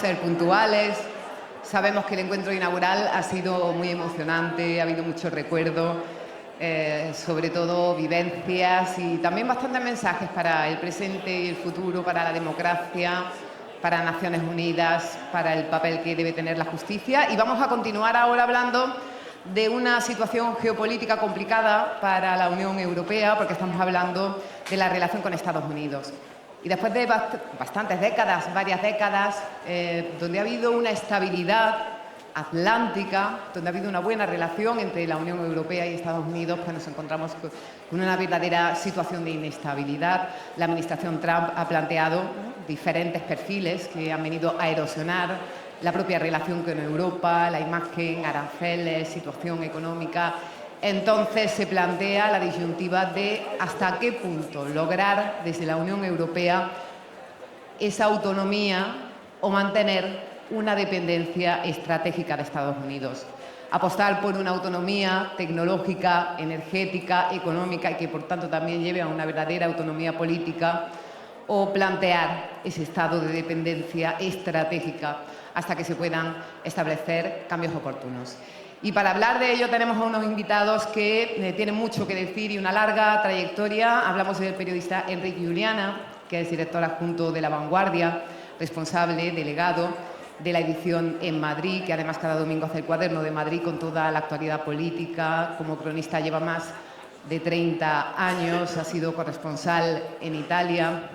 Ser puntuales. Sabemos que el encuentro inaugural ha sido muy emocionante, ha habido mucho recuerdo, sobre todo vivencias y también bastantes mensajes para el presente y el futuro, para la democracia, para Naciones Unidas, para el papel que debe tener la justicia. Y vamos a continuar ahora hablando de una situación geopolítica complicada para la Unión Europea, porque estamos hablando de la relación con Estados Unidos. Y después de bastantes décadas, varias décadas, donde ha habido una estabilidad atlántica, donde ha habido una buena relación entre la Unión Europea y Estados Unidos, pues nos encontramos con una verdadera situación de inestabilidad. La administración Trump ha planteado diferentes perfiles que han venido a erosionar la propia relación con Europa, la imagen, aranceles, situación económica. Entonces se plantea la disyuntiva de hasta qué punto lograr desde la Unión Europea esa autonomía o mantener una dependencia estratégica de Estados Unidos. Apostar por una autonomía tecnológica, energética, económica y que por tanto también lleve a una verdadera autonomía política, o plantear ese estado de dependencia estratégica hasta que se puedan establecer cambios oportunos. Y para hablar de ello tenemos a unos invitados que tienen mucho que decir y una larga trayectoria. Hablamos del periodista Enric Juliana, que es director adjunto de La Vanguardia, responsable, delegado de la edición en Madrid, que además cada domingo hace el Cuaderno de Madrid con toda la actualidad política. Como cronista lleva más de 30 años, ha sido corresponsal en Italia.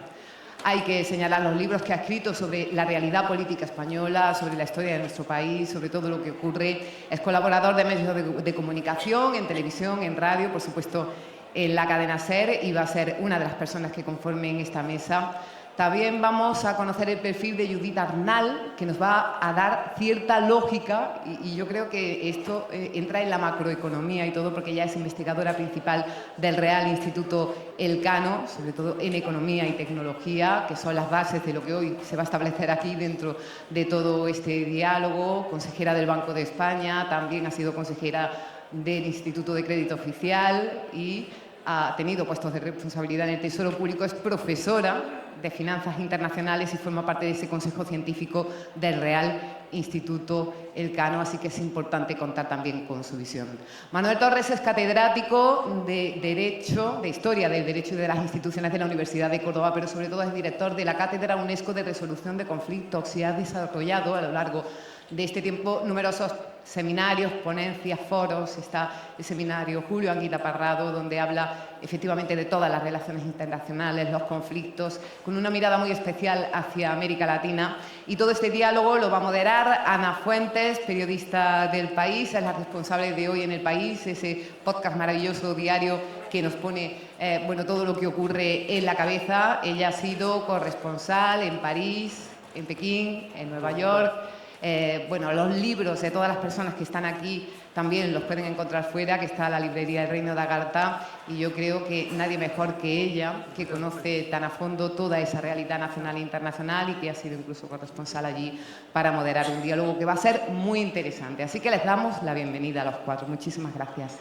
Hay que señalar los libros que ha escrito sobre la realidad política española, sobre la historia de nuestro país, sobre todo lo que ocurre. Es colaborador de medios de comunicación, en televisión, en radio, por supuesto en la cadena SER, y va a ser una de las personas que conformen esta mesa. También vamos a conocer el perfil de Judith Arnal, que nos va a dar cierta lógica, y yo creo que esto entra en la macroeconomía y todo, porque ella es investigadora principal del Real Instituto Elcano, sobre todo en economía y tecnología, que son las bases de lo que hoy se va a establecer aquí dentro de todo este diálogo. Consejera del Banco de España, también ha sido consejera del Instituto de Crédito Oficial y ha tenido puestos de responsabilidad en el Tesoro Público. Es profesora de Finanzas Internacionales y forma parte de ese consejo científico del Real Instituto Elcano, así que es importante contar también con su visión. Manuel Torres es catedrático de Derecho, de Historia del Derecho y de las Instituciones de la Universidad de Córdoba, pero sobre todo es director de la Cátedra UNESCO de Resolución de Conflictos y ha desarrollado a lo largo de este tiempo numerosos seminarios, ponencias, foros. Está el seminario Julio Anguita Parrado, donde habla efectivamente de todas las relaciones internacionales, los conflictos, con una mirada muy especial hacia América Latina. Y todo este diálogo lo va a moderar Ana Fuentes, periodista del País, es la responsable de Hoy en el País, ese podcast maravilloso diario que nos pone todo lo que ocurre en la cabeza. Ella ha sido corresponsal en París, en Pekín, en Nueva York. Los libros de todas las personas que están aquí también los pueden encontrar fuera, que está la librería El Reino de Agartha, y yo creo que nadie mejor que ella, que conoce tan a fondo toda esa realidad nacional e internacional y que ha sido incluso corresponsal allí, para moderar un diálogo que va a ser muy interesante. Así que les damos la bienvenida a los cuatro. Muchísimas gracias.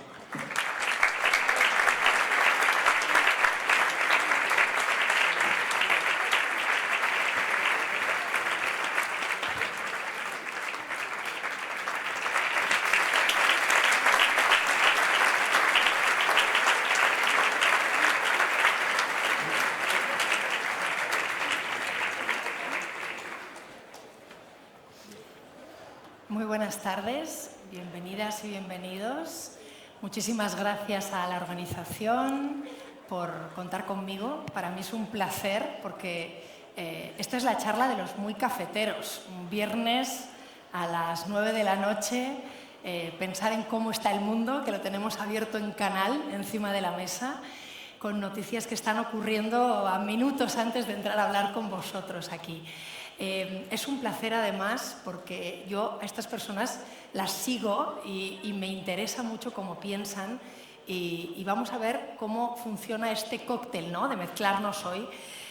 Muy buenas tardes, bienvenidas y bienvenidos. Muchísimas gracias a la organización por contar conmigo. Para mí es un placer porque esta es la charla de los muy cafeteros. Un viernes a las 9 de la noche, pensar en cómo está el mundo, que lo tenemos abierto en canal encima de la mesa, con noticias que están ocurriendo a minutos antes de entrar a hablar con vosotros aquí. Es un placer además porque yo a estas personas las sigo y me interesa mucho cómo piensan y vamos a ver cómo funciona este cóctel, ¿no?, de mezclarnos hoy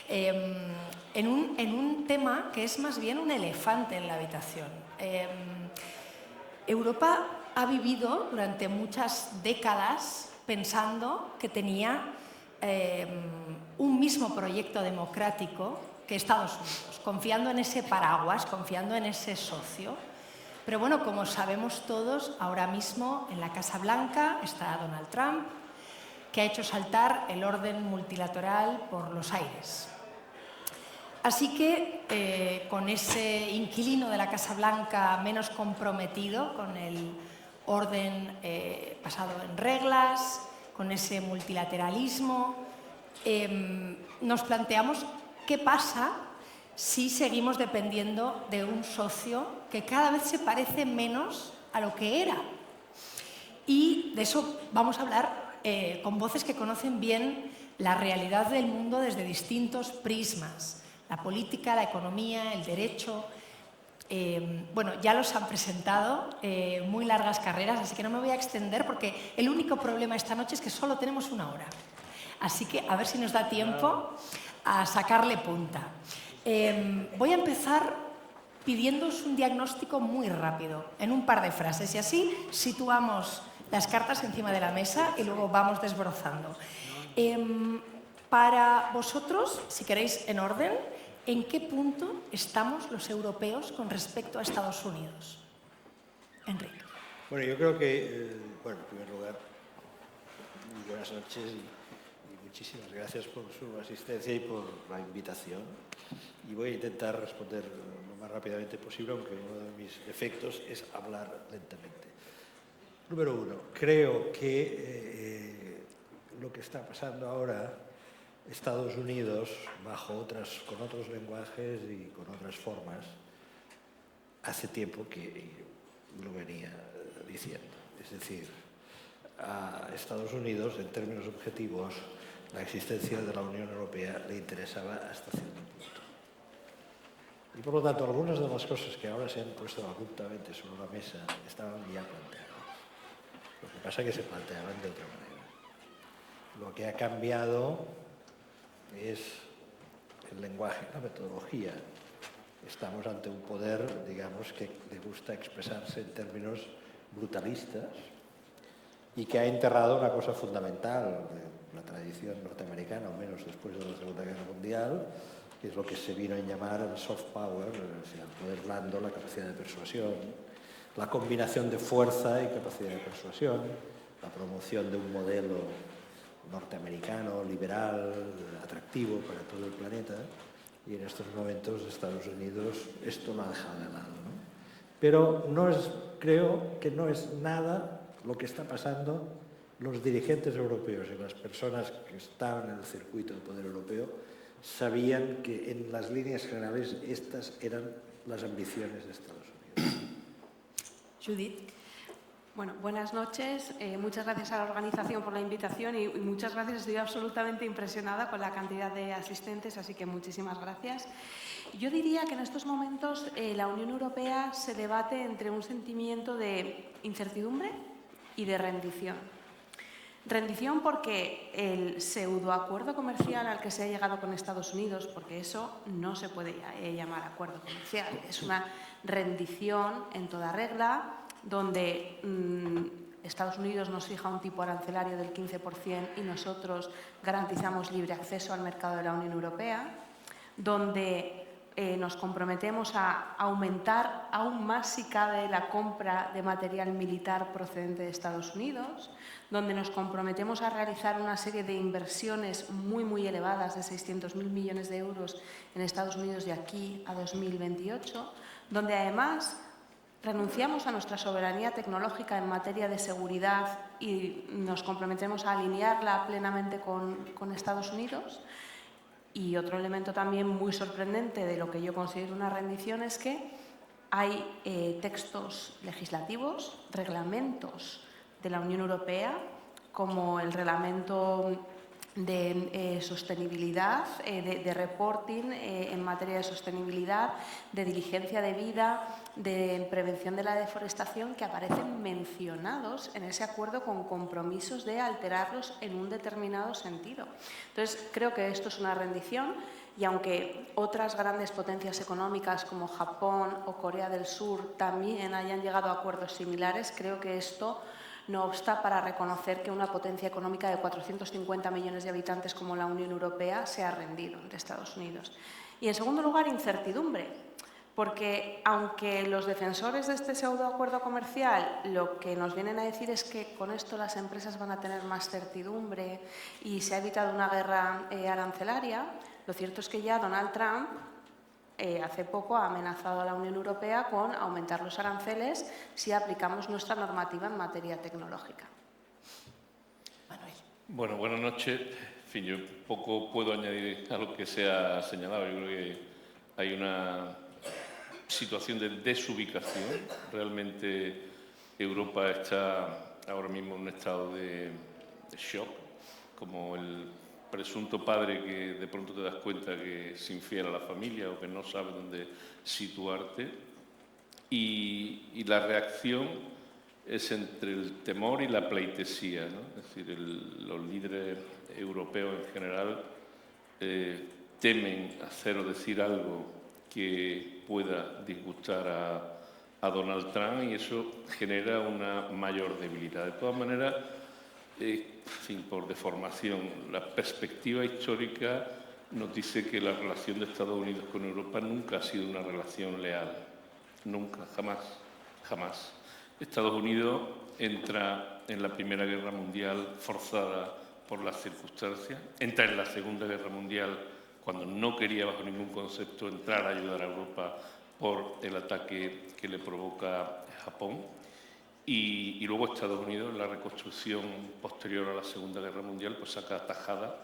en un tema que es más bien un elefante en la habitación. Europa ha vivido durante muchas décadas pensando que tenía un mismo proyecto democrático que Estados Unidos, confiando en ese paraguas, confiando en ese socio. Pero bueno, como sabemos todos, ahora mismo en la Casa Blanca está Donald Trump, que ha hecho saltar el orden multilateral por los aires. Así que con ese inquilino de la Casa Blanca menos comprometido con el orden basado en reglas, con ese multilateralismo, nos planteamos qué pasa si seguimos dependiendo de un socio que cada vez se parece menos a lo que era. Y de eso vamos a hablar con voces que conocen bien la realidad del mundo desde distintos prismas: la política, la economía, el derecho. Bueno, ya los han presentado, muy largas carreras, así que no me voy a extender porque el único problema esta noche es que solo tenemos una hora. Así que a ver si nos da tiempo a sacarle punta. Voy a empezar pidiéndoos un diagnóstico muy rápido, en un par de frases, y así situamos las cartas encima de la mesa y luego vamos desbrozando. Para vosotros, si queréis en orden, ¿en qué punto estamos los europeos con respecto a Estados Unidos? Enrique. Bueno, yo creo que, en primer lugar, muy buenas noches y muchísimas gracias por su asistencia y por la invitación. Y voy a intentar responder lo más rápidamente posible, aunque uno de mis defectos es hablar lentamente. Número uno, creo que lo que está pasando ahora, Estados Unidos, con otros lenguajes y con otras formas, hace tiempo que lo venía diciendo. Es decir, a Estados Unidos, en términos objetivos, la existencia de la Unión Europea le interesaba hasta cierto punto. Y por lo tanto, algunas de las cosas que ahora se han puesto abruptamente sobre la mesa estaban ya planteadas. Lo que pasa es que se planteaban de otra manera. Lo que ha cambiado es el lenguaje, la metodología. Estamos ante un poder, digamos, que le gusta expresarse en términos brutalistas y que ha enterrado una cosa fundamental de la tradición norteamericana, o menos después de la Segunda Guerra Mundial, que es lo que se vino a llamar el soft power, o sea, el poder blando, la capacidad de persuasión, la combinación de fuerza y capacidad de persuasión, la promoción de un modelo norteamericano, liberal, atractivo para todo el planeta, y en estos momentos Estados Unidos esto lo ha dejado de lado, ¿no? Pero creo que no es nada lo que está pasando. Los dirigentes europeos y las personas que estaban en el circuito del poder europeo sabían que en las líneas generales estas eran las ambiciones de Estados Unidos. Judith. Bueno, buenas noches. Muchas gracias a la organización por la invitación y muchas gracias. Estoy absolutamente impresionada con la cantidad de asistentes, así que muchísimas gracias. Yo diría que en estos momentos la Unión Europea se debate entre un sentimiento de incertidumbre y de rendición. Rendición porque el pseudoacuerdo comercial al que se ha llegado con Estados Unidos, porque eso no se puede llamar acuerdo comercial, es una rendición en toda regla, donde Estados Unidos nos fija un tipo arancelario del 15% y nosotros garantizamos libre acceso al mercado de la Unión Europea, donde nos comprometemos a aumentar aún más, si cabe, la compra de material militar procedente de Estados Unidos, donde nos comprometemos a realizar una serie de inversiones muy elevadas de 600.000 millones de euros en Estados Unidos de aquí a 2028, donde además renunciamos a nuestra soberanía tecnológica en materia de seguridad y nos comprometemos a alinearla plenamente con Estados Unidos. Y otro elemento también muy sorprendente de lo que yo considero una rendición es que hay textos legislativos, reglamentos de la Unión Europea, como el reglamento de sostenibilidad, de reporting en materia de sostenibilidad, de diligencia de vida, de prevención de la deforestación, que aparecen mencionados en ese acuerdo con compromisos de alterarlos en un determinado sentido. Entonces, creo que esto es una rendición y aunque otras grandes potencias económicas como Japón o Corea del Sur también hayan llegado a acuerdos similares, creo que esto no obsta para reconocer que una potencia económica de 450 millones de habitantes como la Unión Europea se ha rendido ante Estados Unidos. Y en segundo lugar, incertidumbre, porque aunque los defensores de este pseudoacuerdo comercial lo que nos vienen a decir es que con esto las empresas van a tener más certidumbre y se ha evitado una guerra arancelaria, lo cierto es que ya Donald Trump hace poco ha amenazado a la Unión Europea con aumentar los aranceles si aplicamos nuestra normativa en materia tecnológica. Manuel. Bueno, buenas noches. En fin, yo poco puedo añadir a lo que se ha señalado. Yo creo que hay una situación de desubicación. Realmente Europa está ahora mismo en un estado de shock, como el presunto padre que de pronto te das cuenta que es infiel a la familia o que no sabe dónde situarte. Y la reacción es entre el temor y la pleitesía, ¿no? Es decir, los líderes europeos en general temen hacer o decir algo que pueda disgustar a Donald Trump y eso genera una mayor debilidad. De todas maneras, en fin, por deformación, la perspectiva histórica nos dice que la relación de Estados Unidos con Europa nunca ha sido una relación leal. Nunca, jamás, jamás. Estados Unidos entra en la Primera Guerra Mundial forzada por las circunstancias, entra en la Segunda Guerra Mundial cuando no quería bajo ningún concepto entrar a ayudar a Europa por el ataque que le provoca Japón. Y luego Estados Unidos, en la reconstrucción posterior a la Segunda Guerra Mundial, pues saca tajada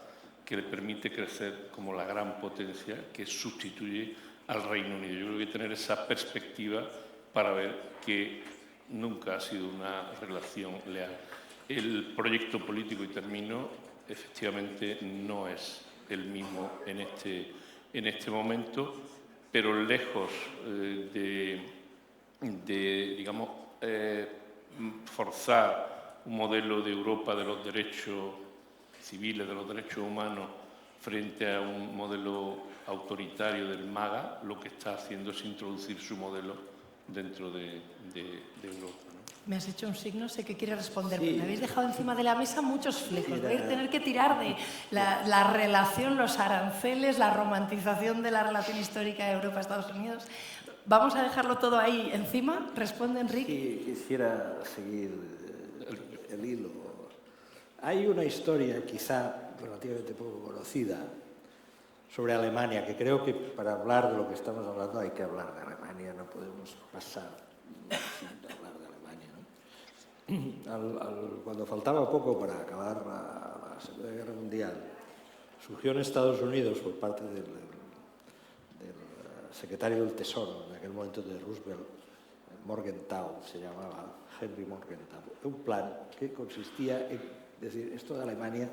que le permite crecer como la gran potencia que sustituye al Reino Unido. Yo creo que tener esa perspectiva para ver que nunca ha sido una relación leal. El proyecto político, y termino, efectivamente no es el mismo en este momento, pero lejos de digamos, forzar un modelo de Europa de los derechos civiles, de los derechos humanos, frente a un modelo autoritario del MAGA, lo que está haciendo es introducir su modelo dentro de Europa, ¿no? Me has hecho un signo, sé que quieres responder. Sí. Me habéis dejado encima de la mesa muchos flecos. Voy a tener que tirar de la relación, los aranceles, la romantización de la relación histórica de Europa-Estados Unidos. Vamos a dejarlo todo ahí encima. Responde, Enrique. Sí, quisiera seguir el hilo. Hay una historia, quizá relativamente poco conocida, sobre Alemania, que creo que para hablar de lo que estamos hablando hay que hablar de Alemania, no podemos pasar sin hablar de Alemania, ¿no? Cuando faltaba poco para acabar la Segunda Guerra Mundial, surgió en Estados Unidos por parte del secretario del Tesoro, en aquel momento de Roosevelt, Morgenthau se llamaba, Henry Morgenthau, un plan que consistía en decir, esto de Alemania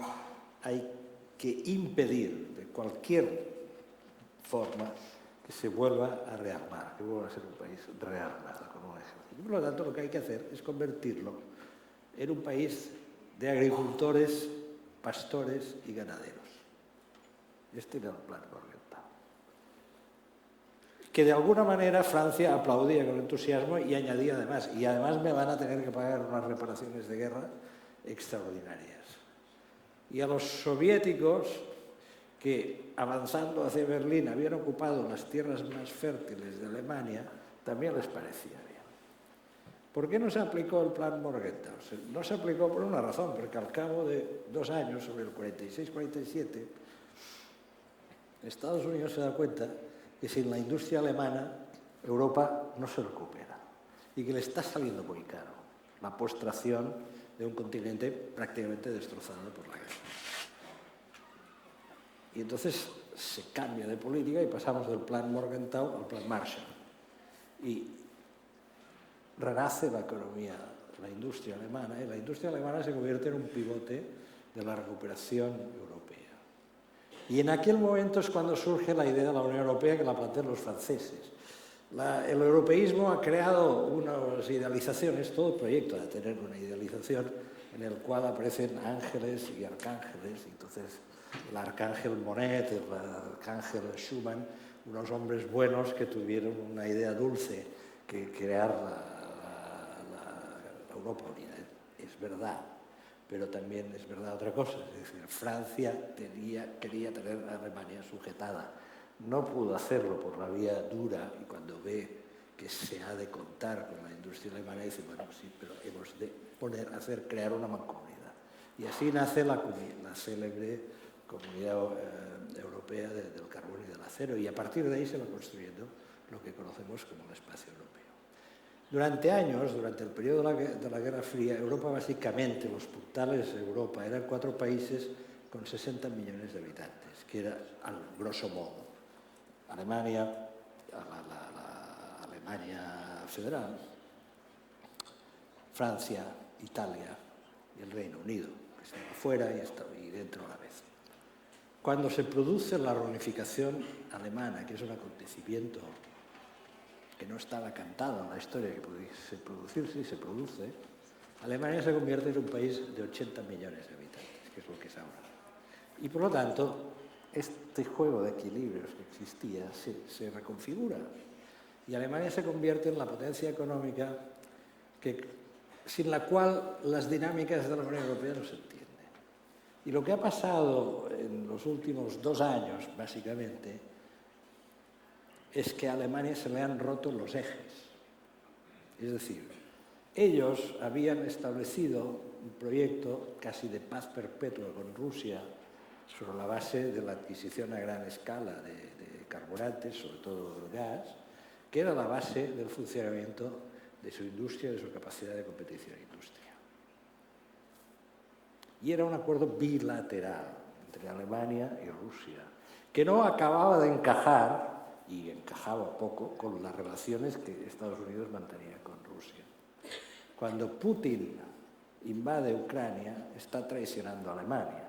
hay que impedir de cualquier forma que se vuelva a rearmar, que vuelva a ser un país rearmado con un ejército. Por lo tanto, lo que hay que hacer es convertirlo en un país de agricultores, pastores y ganaderos. Este era el plan Morgenthau, que de alguna manera Francia aplaudía con entusiasmo y añadía además, y además me van a tener que pagar unas reparaciones de guerra extraordinarias. Y a los soviéticos, que avanzando hacia Berlín habían ocupado las tierras más fértiles de Alemania, también les parecía bien. ¿Por qué no se aplicó el plan Morgenthau? No se aplicó por una razón, porque al cabo de 2 años, sobre el 46-47, Estados Unidos se da cuenta que sin la industria alemana Europa no se recupera y que le está saliendo muy caro la postración de un continente prácticamente destrozado por la guerra. Y entonces se cambia de política y pasamos del plan Morgenthau al plan Marshall. Y renace la economía, la industria alemana, y la industria alemana se convierte en un pivote de la recuperación europea. Y en aquel momento es cuando surge la idea de la Unión Europea, que la plantean los franceses. El europeísmo ha creado unas idealizaciones, todo proyecto de tener una idealización en el cual aparecen ángeles y arcángeles. Entonces, el arcángel Monet, el arcángel Schumann, unos hombres buenos que tuvieron una idea dulce, que crear la Europa unida. Es verdad, pero también es verdad otra cosa. Es decir, Francia quería tener a Alemania sujetada no pudo hacerlo por la vía dura y cuando ve que se ha de contar con la industria alemana dice, bueno, sí, pero hemos de crear una mancomunidad. Y así nace la célebre Comunidad Europea del Carbón y del Acero, y a partir de ahí se va construyendo lo que conocemos como el espacio europeo. Durante años, durante el periodo de la Guerra Fría, Europa básicamente, los puntales de Europa, eran 4 países con 60 millones de habitantes, que era, al grosso modo, Alemania, la Alemania federal, Francia, Italia y el Reino Unido, que estaba fuera y dentro a la vez. Cuando se produce la reunificación alemana, que es un acontecimiento que no estaba cantado en la historia, que pudiese producirse y se produce, Alemania se convierte en un país de 80 millones de habitantes, que es lo que es ahora. Y por lo tanto, este juego de equilibrios que existía se reconfigura. Y Alemania se convierte en la potencia económica sin la cual las dinámicas de la Unión Europea no se entienden. Y lo que ha pasado en los últimos 2 años, básicamente, es que a Alemania se le han roto los ejes. Es decir, ellos habían establecido un proyecto casi de paz perpetua con Rusia sobre la base de la adquisición a gran escala de carburantes, sobre todo el gas, que era la base del funcionamiento de su industria y de su capacidad de competición industrial. Y era un acuerdo bilateral entre Alemania y Rusia, que no acababa de encajar, y encajaba poco, con las relaciones que Estados Unidos mantenía con Rusia. Cuando Putin invade Ucrania, está traicionando a Alemania.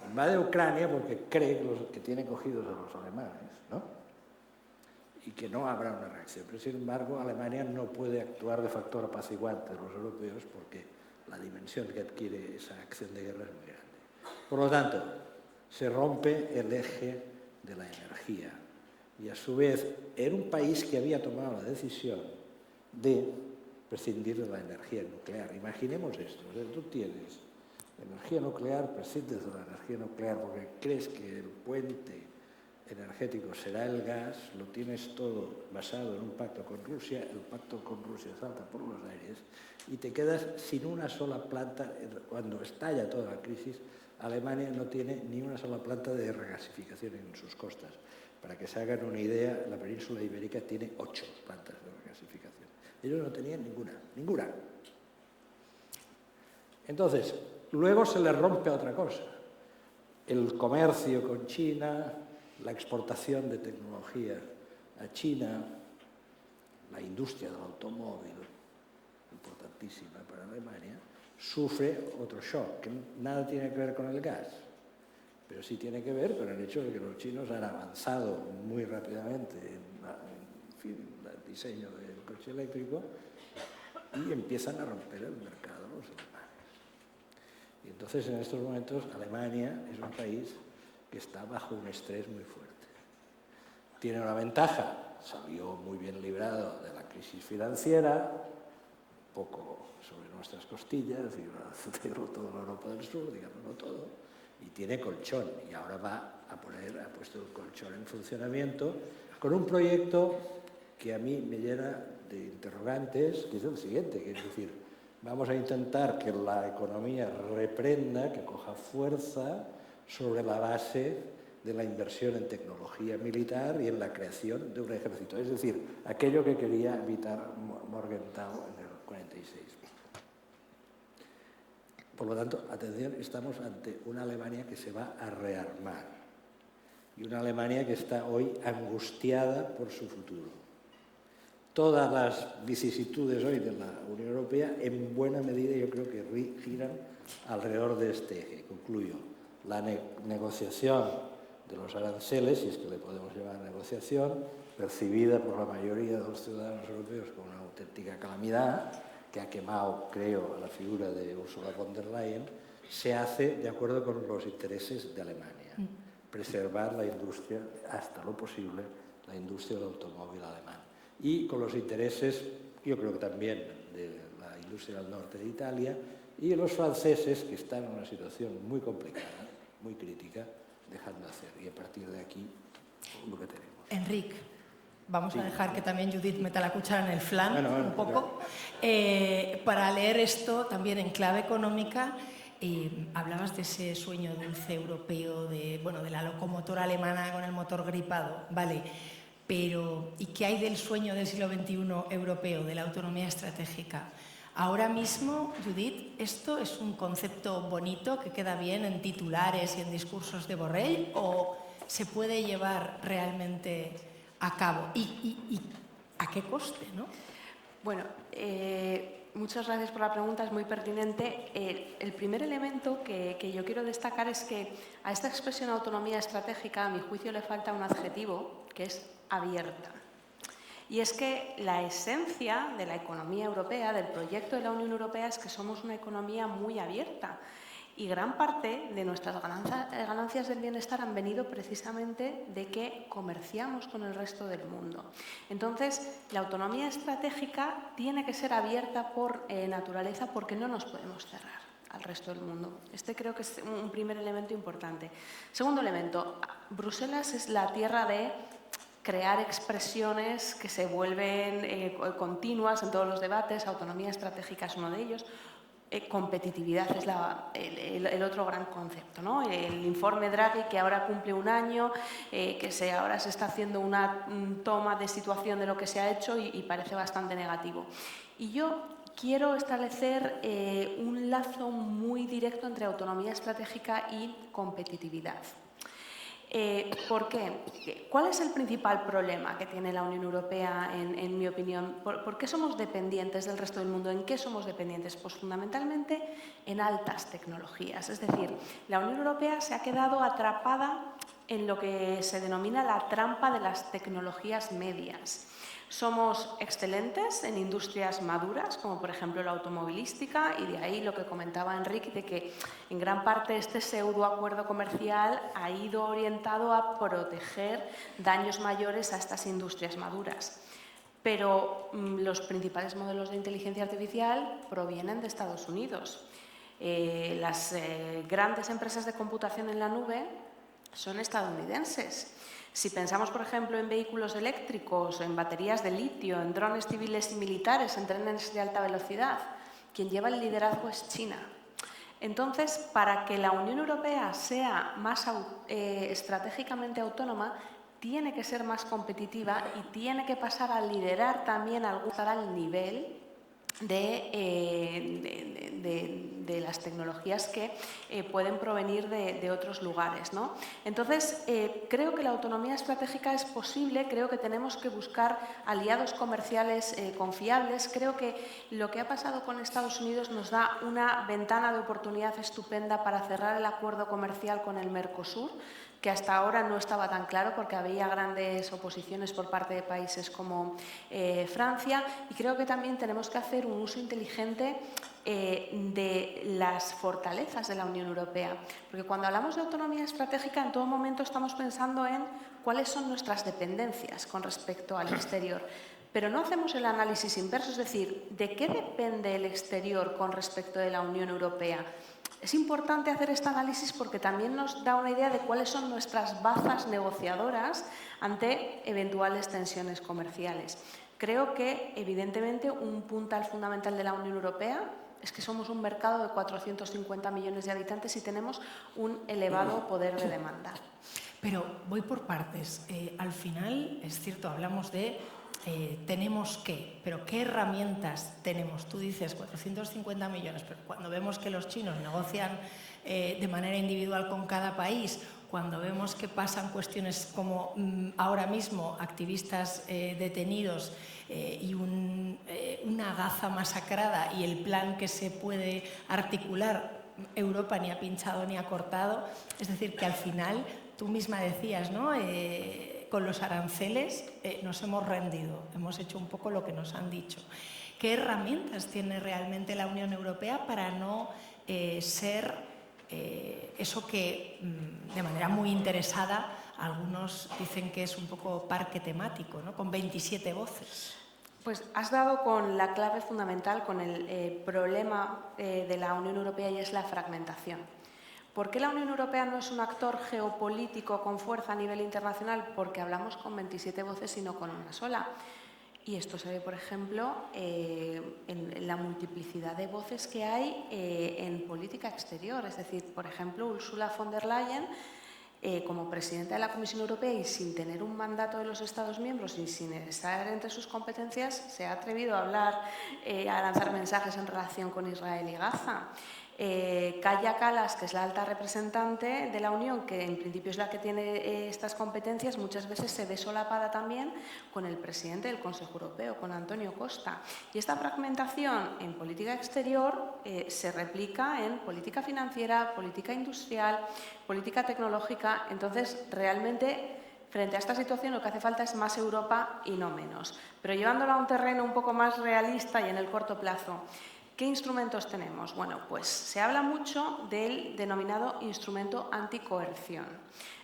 Invade Ucrania porque cree que tiene cogidos a los alemanes, ¿no? Y que no habrá una reacción. Pero, sin embargo, Alemania no puede actuar de factor apaciguante de los europeos porque la dimensión que adquiere esa acción de guerra es muy grande. Por lo tanto, se rompe el eje de la energía. Y, a su vez, era un país que había tomado la decisión de prescindir de la energía nuclear. Imaginemos esto, o sea, tú tienes energía nuclear, prescindes de la energía nuclear porque crees que el puente energético será el gas, lo tienes todo basado en un pacto con Rusia, el pacto con Rusia salta por los aires y te quedas sin una sola planta. Cuando estalla toda la crisis, Alemania no tiene ni una sola planta de regasificación en sus costas. Para que se hagan una idea, la península ibérica tiene 8 plantas de regasificación. Ellos no tenían ninguna. Entonces, luego se les rompe otra cosa. El comercio con China, la exportación de tecnología a China, la industria del automóvil, importantísima para Alemania, sufre otro shock, que nada tiene que ver con el gas, pero sí tiene que ver con el hecho de que los chinos han avanzado muy rápidamente en el diseño del coche eléctrico y empiezan a romper el mercado los alemanes. Y entonces, en estos momentos, Alemania es un país que está bajo un estrés muy fuerte. Tiene una ventaja, salió muy bien librado de la crisis financiera, un poco sobre nuestras costillas, y toda la Europa del Sur, digamos, no todo, y tiene colchón, y ahora ha puesto el colchón en funcionamiento con un proyecto que a mí me llena de interrogantes, que es el siguiente, que es decir, vamos a intentar que la economía reprenda, que coja fuerza sobre la base de la inversión en tecnología militar y en la creación de un ejército. Es decir, aquello que quería evitar Morgenthau en el 46. Por lo tanto, atención, estamos ante una Alemania que se va a rearmar y una Alemania que está hoy angustiada por su futuro. Todas las vicisitudes hoy de la Unión Europea, en buena medida, yo creo que giran alrededor de este eje. Concluyo. La negociación de los aranceles, si es que le podemos llamar negociación, percibida por la mayoría de los ciudadanos europeos como una auténtica calamidad, que ha quemado, creo, la figura de Ursula von der Leyen, se hace de acuerdo con los intereses de Alemania. Preservar la industria, hasta lo posible, la industria del automóvil alemán. Y con los intereses, yo creo que también de la industria del norte de Italia, y los franceses, que están en una situación muy complicada, muy crítica, dejando hacer. Y a partir de aquí lo que tenemos. Enric, vamos a dejar que también Judith meta la cuchara en el flan un poco. Para leer esto también en clave económica, hablabas de ese sueño dulce europeo, de la locomotora alemana con el motor gripado, vale, pero ¿y qué hay del sueño del siglo XXI europeo, de la autonomía estratégica? Ahora mismo, Judith, ¿esto es un concepto bonito que queda bien en titulares y en discursos de Borrell o se puede llevar realmente a cabo? ¿Y a qué coste, no? Bueno, muchas gracias por la pregunta, es muy pertinente. El primer elemento que yo quiero destacar es que a esta expresión autonomía estratégica, a mi juicio, le falta un adjetivo, que es abierta. Y es que la esencia de la economía europea, del proyecto de la Unión Europea, es que somos una economía muy abierta. Y gran parte de nuestras ganancias del bienestar han venido precisamente de que comerciamos con el resto del mundo. Entonces, la autonomía estratégica tiene que ser abierta por naturaleza porque no nos podemos cerrar al resto del mundo. Este creo que es un primer elemento importante. Segundo elemento, Bruselas es la tierra de crear expresiones que se vuelven continuas en todos los debates. Autonomía estratégica es uno de ellos. Competitividad es el otro gran concepto, ¿no? El informe Draghi, que ahora cumple un año, ahora se está haciendo una toma de situación de lo que se ha hecho y parece bastante negativo. Y yo quiero establecer un lazo muy directo entre autonomía estratégica y competitividad. ¿Por qué? ¿Cuál es el principal problema que tiene la Unión Europea, en mi opinión? ¿Por qué somos dependientes del resto del mundo? ¿En qué somos dependientes? Pues fundamentalmente en altas tecnologías. Es decir, la Unión Europea se ha quedado atrapada en lo que se denomina la trampa de las tecnologías medias. Somos excelentes en industrias maduras, como por ejemplo la automovilística, y de ahí lo que comentaba Enrique, de que en gran parte este pseudoacuerdo comercial ha ido orientado a proteger daños mayores a estas industrias maduras. Pero los principales modelos de inteligencia artificial provienen de Estados Unidos. Las grandes empresas de computación en la nube son estadounidenses. Si pensamos, por ejemplo, en vehículos eléctricos, en baterías de litio, en drones civiles y militares, en trenes de alta velocidad, quien lleva el liderazgo es China. Entonces, para que la Unión Europea sea más estratégicamente autónoma, tiene que ser más competitiva y tiene que pasar a liderar también al nivel de las tecnologías que pueden provenir de otros lugares, ¿no? Entonces, creo que la autonomía estratégica es posible, creo que tenemos que buscar aliados comerciales confiables. Creo que lo que ha pasado con Estados Unidos nos da una ventana de oportunidad estupenda para cerrar el acuerdo comercial con el Mercosur, que hasta ahora no estaba tan claro porque había grandes oposiciones por parte de países como Francia, y creo que también tenemos que hacer un uso inteligente de las fortalezas de la Unión Europea, porque cuando hablamos de autonomía estratégica en todo momento estamos pensando en cuáles son nuestras dependencias con respecto al exterior, pero no hacemos el análisis inverso, es decir, ¿de qué depende el exterior con respecto de la Unión Europea? Es importante hacer este análisis porque también nos da una idea de cuáles son nuestras bazas negociadoras ante eventuales tensiones comerciales. Creo que, evidentemente, un puntal fundamental de la Unión Europea es que somos un mercado de 450 millones de habitantes y tenemos un elevado poder de demanda. Pero voy por partes. Al final, es cierto, hablamos de tenemos que, pero ¿qué herramientas tenemos? Tú dices 450 millones, pero cuando vemos que los chinos negocian de manera individual con cada país, cuando vemos que pasan cuestiones como ahora mismo activistas detenidos y una Gaza masacrada y el plan que se puede articular, Europa ni ha pinchado ni ha cortado, es decir, que al final, tú misma decías, ¿no? Con los aranceles nos hemos rendido, hemos hecho un poco lo que nos han dicho. ¿Qué herramientas tiene realmente la Unión Europea para no ser eso que de manera muy interesada algunos dicen que es un poco parque temático, ¿no? Con 27 voces? Pues has dado con la clave fundamental, con el problema de la Unión Europea, y es la fragmentación. ¿Por qué la Unión Europea no es un actor geopolítico con fuerza a nivel internacional? Porque hablamos con 27 voces y no con una sola. Y esto se ve, por ejemplo, en la multiplicidad de voces que hay en política exterior. Es decir, por ejemplo, Ursula von der Leyen, como presidenta de la Comisión Europea y sin tener un mandato de los Estados miembros y sin estar entre sus competencias, se ha atrevido a hablar, a lanzar mensajes en relación con Israel y Gaza. Kaja Kallas, que es la alta representante de la Unión, que en principio es la que tiene estas competencias, muchas veces se ve solapada también con el presidente del Consejo Europeo, con Antonio Costa. Y esta fragmentación en política exterior se replica en política financiera, política industrial, política tecnológica. Entonces, realmente, frente a esta situación lo que hace falta es más Europa y no menos. Pero llevándolo a un terreno un poco más realista y en el corto plazo, ¿qué instrumentos tenemos? Bueno, pues se habla mucho del denominado instrumento anticoerción.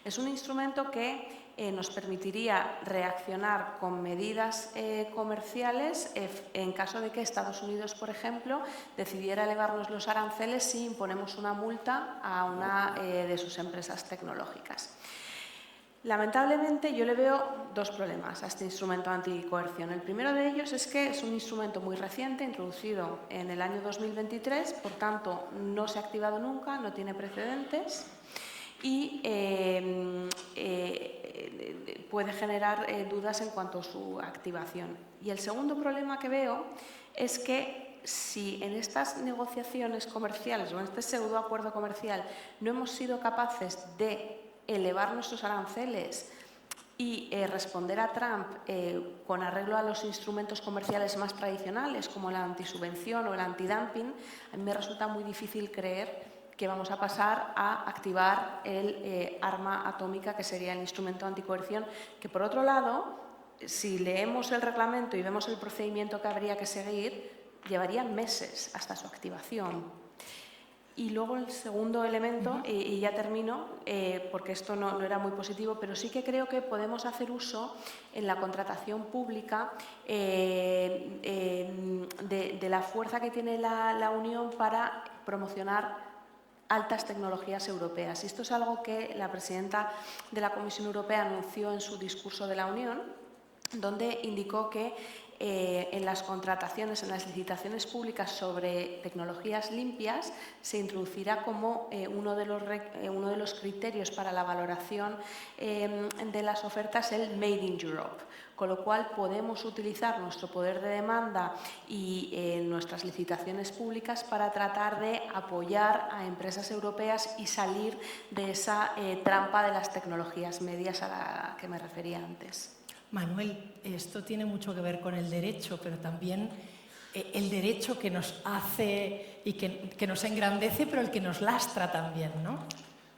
Es un instrumento que nos permitiría reaccionar con medidas comerciales en caso de que Estados Unidos, por ejemplo, decidiera elevarnos los aranceles si imponemos una multa a una de sus empresas tecnológicas. Lamentablemente, yo le veo dos problemas a este instrumento anticoerción. El primero de ellos es que es un instrumento muy reciente, introducido en el año 2023, por tanto, no se ha activado nunca, no tiene precedentes y puede generar dudas en cuanto a su activación. Y el segundo problema que veo es que si en estas negociaciones comerciales o en este pseudoacuerdo comercial no hemos sido capaces de elevar nuestros aranceles y responder a Trump con arreglo a los instrumentos comerciales más tradicionales, como la antisubvención o el antidumping, a mí me resulta muy difícil creer que vamos a pasar a activar el arma atómica, que sería el instrumento anticoerción, que por otro lado, si leemos el reglamento y vemos el procedimiento que habría que seguir, llevaría meses hasta su activación. Y luego el segundo elemento, y ya termino, porque esto no era muy positivo, pero sí que creo que podemos hacer uso en la contratación pública de la fuerza que tiene la Unión para promocionar altas tecnologías europeas. Y esto es algo que la presidenta de la Comisión Europea anunció en su discurso de la Unión, donde indicó que en las contrataciones, en las licitaciones públicas sobre tecnologías limpias, se introducirá como uno de los criterios para la valoración de las ofertas el Made in Europe, con lo cual podemos utilizar nuestro poder de demanda y nuestras licitaciones públicas para tratar de apoyar a empresas europeas y salir de esa trampa de las tecnologías medias a la que me refería antes. Manuel, esto tiene mucho que ver con el derecho, pero también el derecho que nos hace y que nos engrandece, pero el que nos lastra también, ¿no?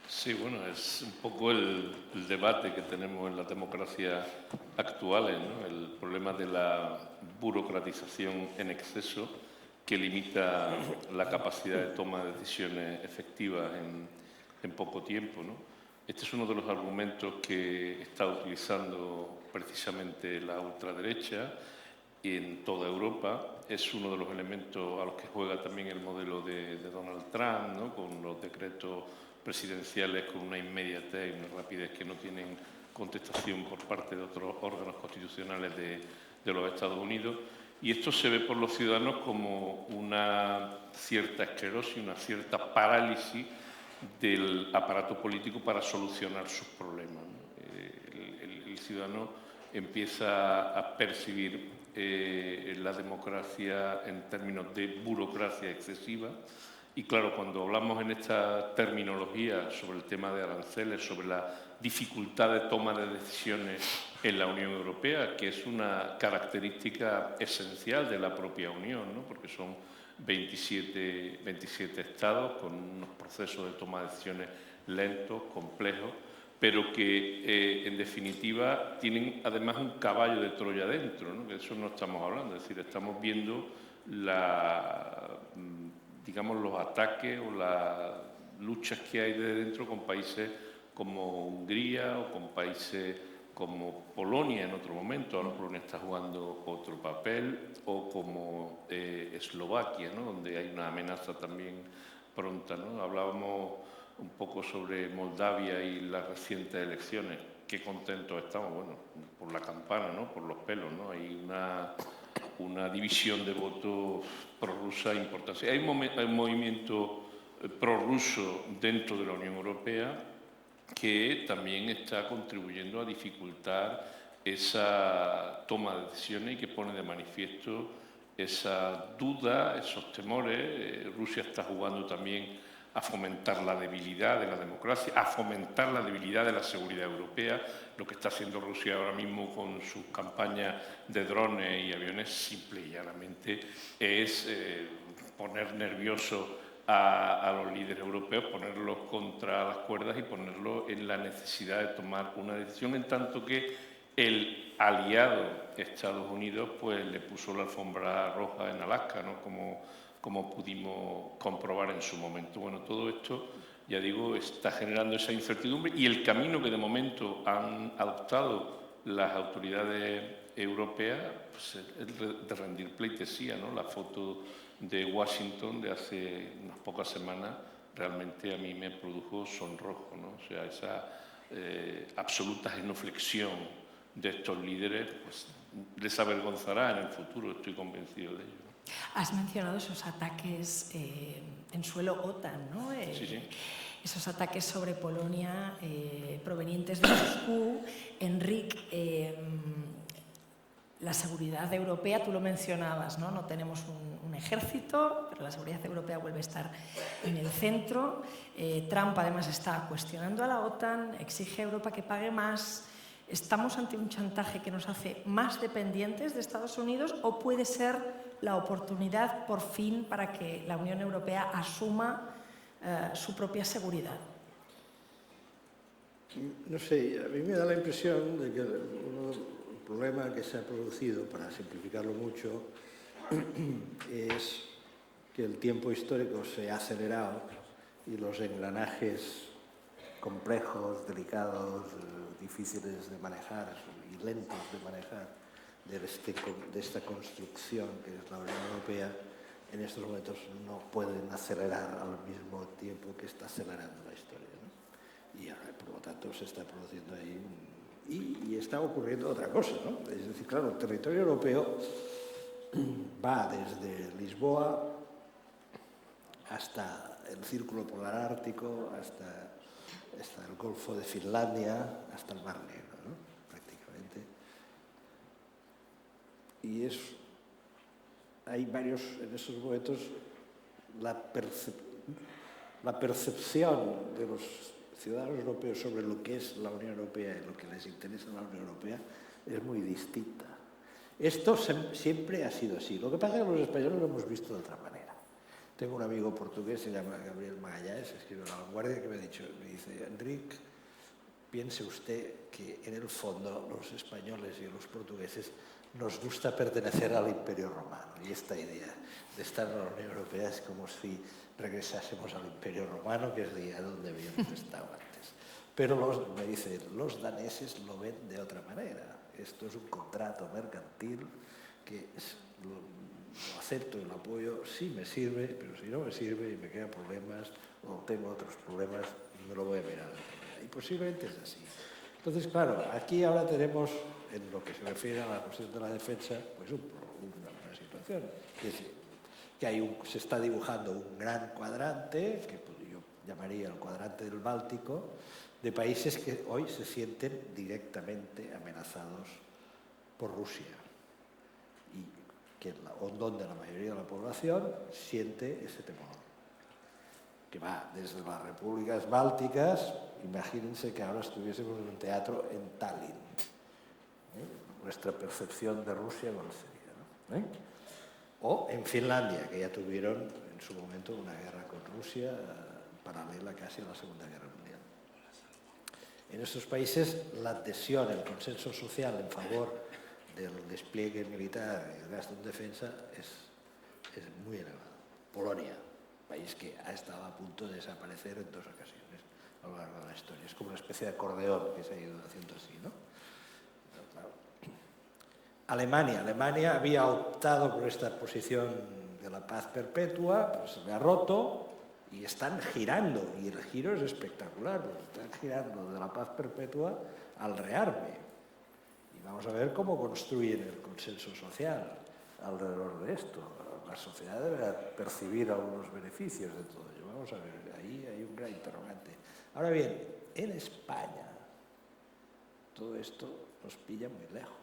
Sí, bueno, es un poco el debate que tenemos en las democracias actuales, ¿no? El problema de la burocratización en exceso que limita la capacidad de toma de decisiones efectivas en poco tiempo, ¿no? Este es uno de los argumentos que está utilizando precisamente la ultraderecha en toda Europa. Es uno de los elementos a los que juega también el modelo de Donald Trump, ¿no? Con los decretos presidenciales con una inmediatez y una rapidez que no tienen contestación por parte de otros órganos constitucionales de los Estados Unidos. Y esto se ve por los ciudadanos como una cierta esclerosis, una cierta parálisis del aparato político para solucionar sus problemas, ¿no? El ciudadano empieza a percibir la democracia en términos de burocracia excesiva. Y claro, cuando hablamos en esta terminología sobre el tema de aranceles, sobre la dificultad de toma de decisiones en la Unión Europea, que es una característica esencial de la propia Unión, ¿no? Porque son 27 estados con unos procesos de toma de decisiones lentos, complejos, pero que en definitiva tienen además un caballo de Troya dentro, ¿no? De eso no estamos hablando, es decir, estamos viendo digamos, los ataques o las luchas que hay de dentro con países como Hungría o con países como Polonia en otro momento. Ahora Polonia está jugando otro papel, o como Eslovaquia, ¿no? Donde hay una amenaza también pronta, ¿no? Hablábamos un poco sobre Moldavia y las recientes elecciones. Qué contentos estamos, bueno, por la campana, ¿no? Por los pelos, ¿no? Hay una división de votos prorrusa importante. Hay un movimiento prorruso dentro de la Unión Europea que también está contribuyendo a dificultar esa toma de decisiones y que pone de manifiesto esa duda, esos temores. Rusia está jugando también a fomentar la debilidad de la democracia, a fomentar la debilidad de la seguridad europea. Lo que está haciendo Rusia ahora mismo con sus campañas de drones y aviones simple y llanamente es poner nerviosos a los líderes europeos, ponerlos contra las cuerdas y ponerlos en la necesidad de tomar una decisión, en tanto que el aliado Estados Unidos pues le puso la alfombra roja en Alaska, ¿no? Como pudimos comprobar en su momento. Bueno, todo esto, ya digo, está generando esa incertidumbre y el camino que de momento han adoptado las autoridades europeas pues, es de rendir pleitesía, ¿no? La foto de Washington de hace unas pocas semanas realmente a mí me produjo sonrojo, ¿no? O sea, esa absoluta genuflexión de estos líderes pues, les avergonzará en el futuro, estoy convencido de ello. Has mencionado esos ataques en suelo OTAN, ¿no? Sí, sí. Esos ataques sobre Polonia provenientes de Moscú. Enric, la seguridad europea, tú lo mencionabas, ¿no? No tenemos un ejército, pero la seguridad europea vuelve a estar en el centro. Trump además está cuestionando a la OTAN, exige a Europa que pague más. ¿Estamos ante un chantaje que nos hace más dependientes de Estados Unidos o puede ser la oportunidad por fin para que la Unión Europea asuma su propia seguridad? No sé, a mí me da la impresión de que el problema que se ha producido, para simplificarlo mucho, es que el tiempo histórico se ha acelerado y los engranajes complejos, delicados, difíciles de manejar y lentos de manejar de esta construcción que es la Unión Europea, en estos momentos no pueden acelerar al mismo tiempo que está acelerando la historia, ¿no? Y ahora, por lo tanto, se está produciendo ahí y está ocurriendo otra cosa, ¿no? Es decir, claro, el territorio europeo va desde Lisboa hasta el Círculo Polar Ártico, hasta el Golfo de Finlandia, hasta el Mar Negro, ¿no? Prácticamente. Y hay varios, en esos momentos, la percepción de los ciudadanos europeos sobre lo que es la Unión Europea y lo que les interesa en la Unión Europea es muy distinta. Esto siempre ha sido así. Lo que pasa es que los españoles lo hemos visto de otra manera. Tengo un amigo portugués, se llama Gabriel Magallanes, escribe en La Vanguardia, que me dice, Enric, piense usted que en el fondo los españoles y los portugueses nos gusta pertenecer al Imperio Romano. Y esta idea de estar en la Unión Europea es como si regresásemos al Imperio Romano, que es de donde habíamos estado antes. Pero me dice, los daneses lo ven de otra manera. Esto es un contrato mercantil que lo acepto y lo apoyo, sí me sirve, pero si no me sirve y me quedan problemas o tengo otros problemas, me lo voy a mirar. Y posiblemente es así. Entonces, claro, aquí ahora tenemos, en lo que se refiere a la cuestión de la defensa, pues una situación. Que se está dibujando un gran cuadrante, que yo llamaría el cuadrante del Báltico, de países que hoy se sienten directamente amenazados por Rusia. Donde la mayoría de la población siente ese temor, que va desde las repúblicas bálticas, imagínense que ahora estuviésemos en un teatro en Tallinn. Nuestra percepción de Rusia, ¿cuál sería? ¿No? O en Finlandia, que ya tuvieron en su momento una guerra con Rusia paralela casi a la Segunda Guerra Mundial. En estos países la adhesión, el consenso social en favor del despliegue militar y el gasto en defensa es muy elevado. Polonia, país que ha estado a punto de desaparecer en 2 ocasiones a lo largo de la historia. Es como una especie de acordeón que se ha ido haciendo así, ¿no? Pero, claro. Alemania había optado por esta posición de la paz perpetua, pues se le ha roto y están girando, y el giro es espectacular, porque están girando de la paz perpetua al rearme. Y vamos a ver cómo construyen el consenso social alrededor de esto. La sociedad deberá percibir algunos beneficios de todo ello. Vamos a ver, ahí hay un gran interrogante. Ahora bien, en España todo esto nos pilla muy lejos.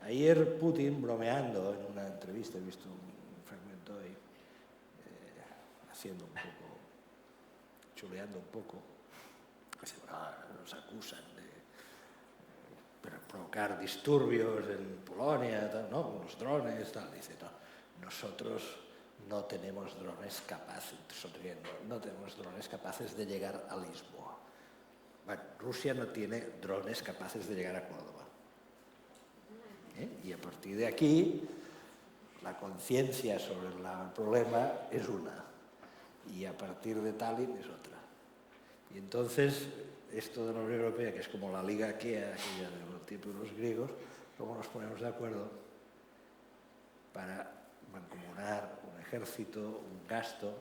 Ayer Putin, bromeando en una entrevista, he visto un fragmento ahí, haciendo un poco, chuleando un poco, nos acusan de provocar disturbios en Polonia, tal, ¿no? Los drones, tal. Dice, no, nosotros no tenemos drones capaces, sonriendo, no tenemos drones capaces de llegar a Lisboa. Bueno, Rusia no tiene drones capaces de llegar a Córdoba. Y a partir de aquí, la conciencia sobre el problema es una, y a partir de Tallinn es otra. Y entonces, esto de la Unión Europea, que es como la Liga Aquea, aquella de los tiempos de los griegos, ¿cómo nos ponemos de acuerdo para mancomunar un ejército, un gasto,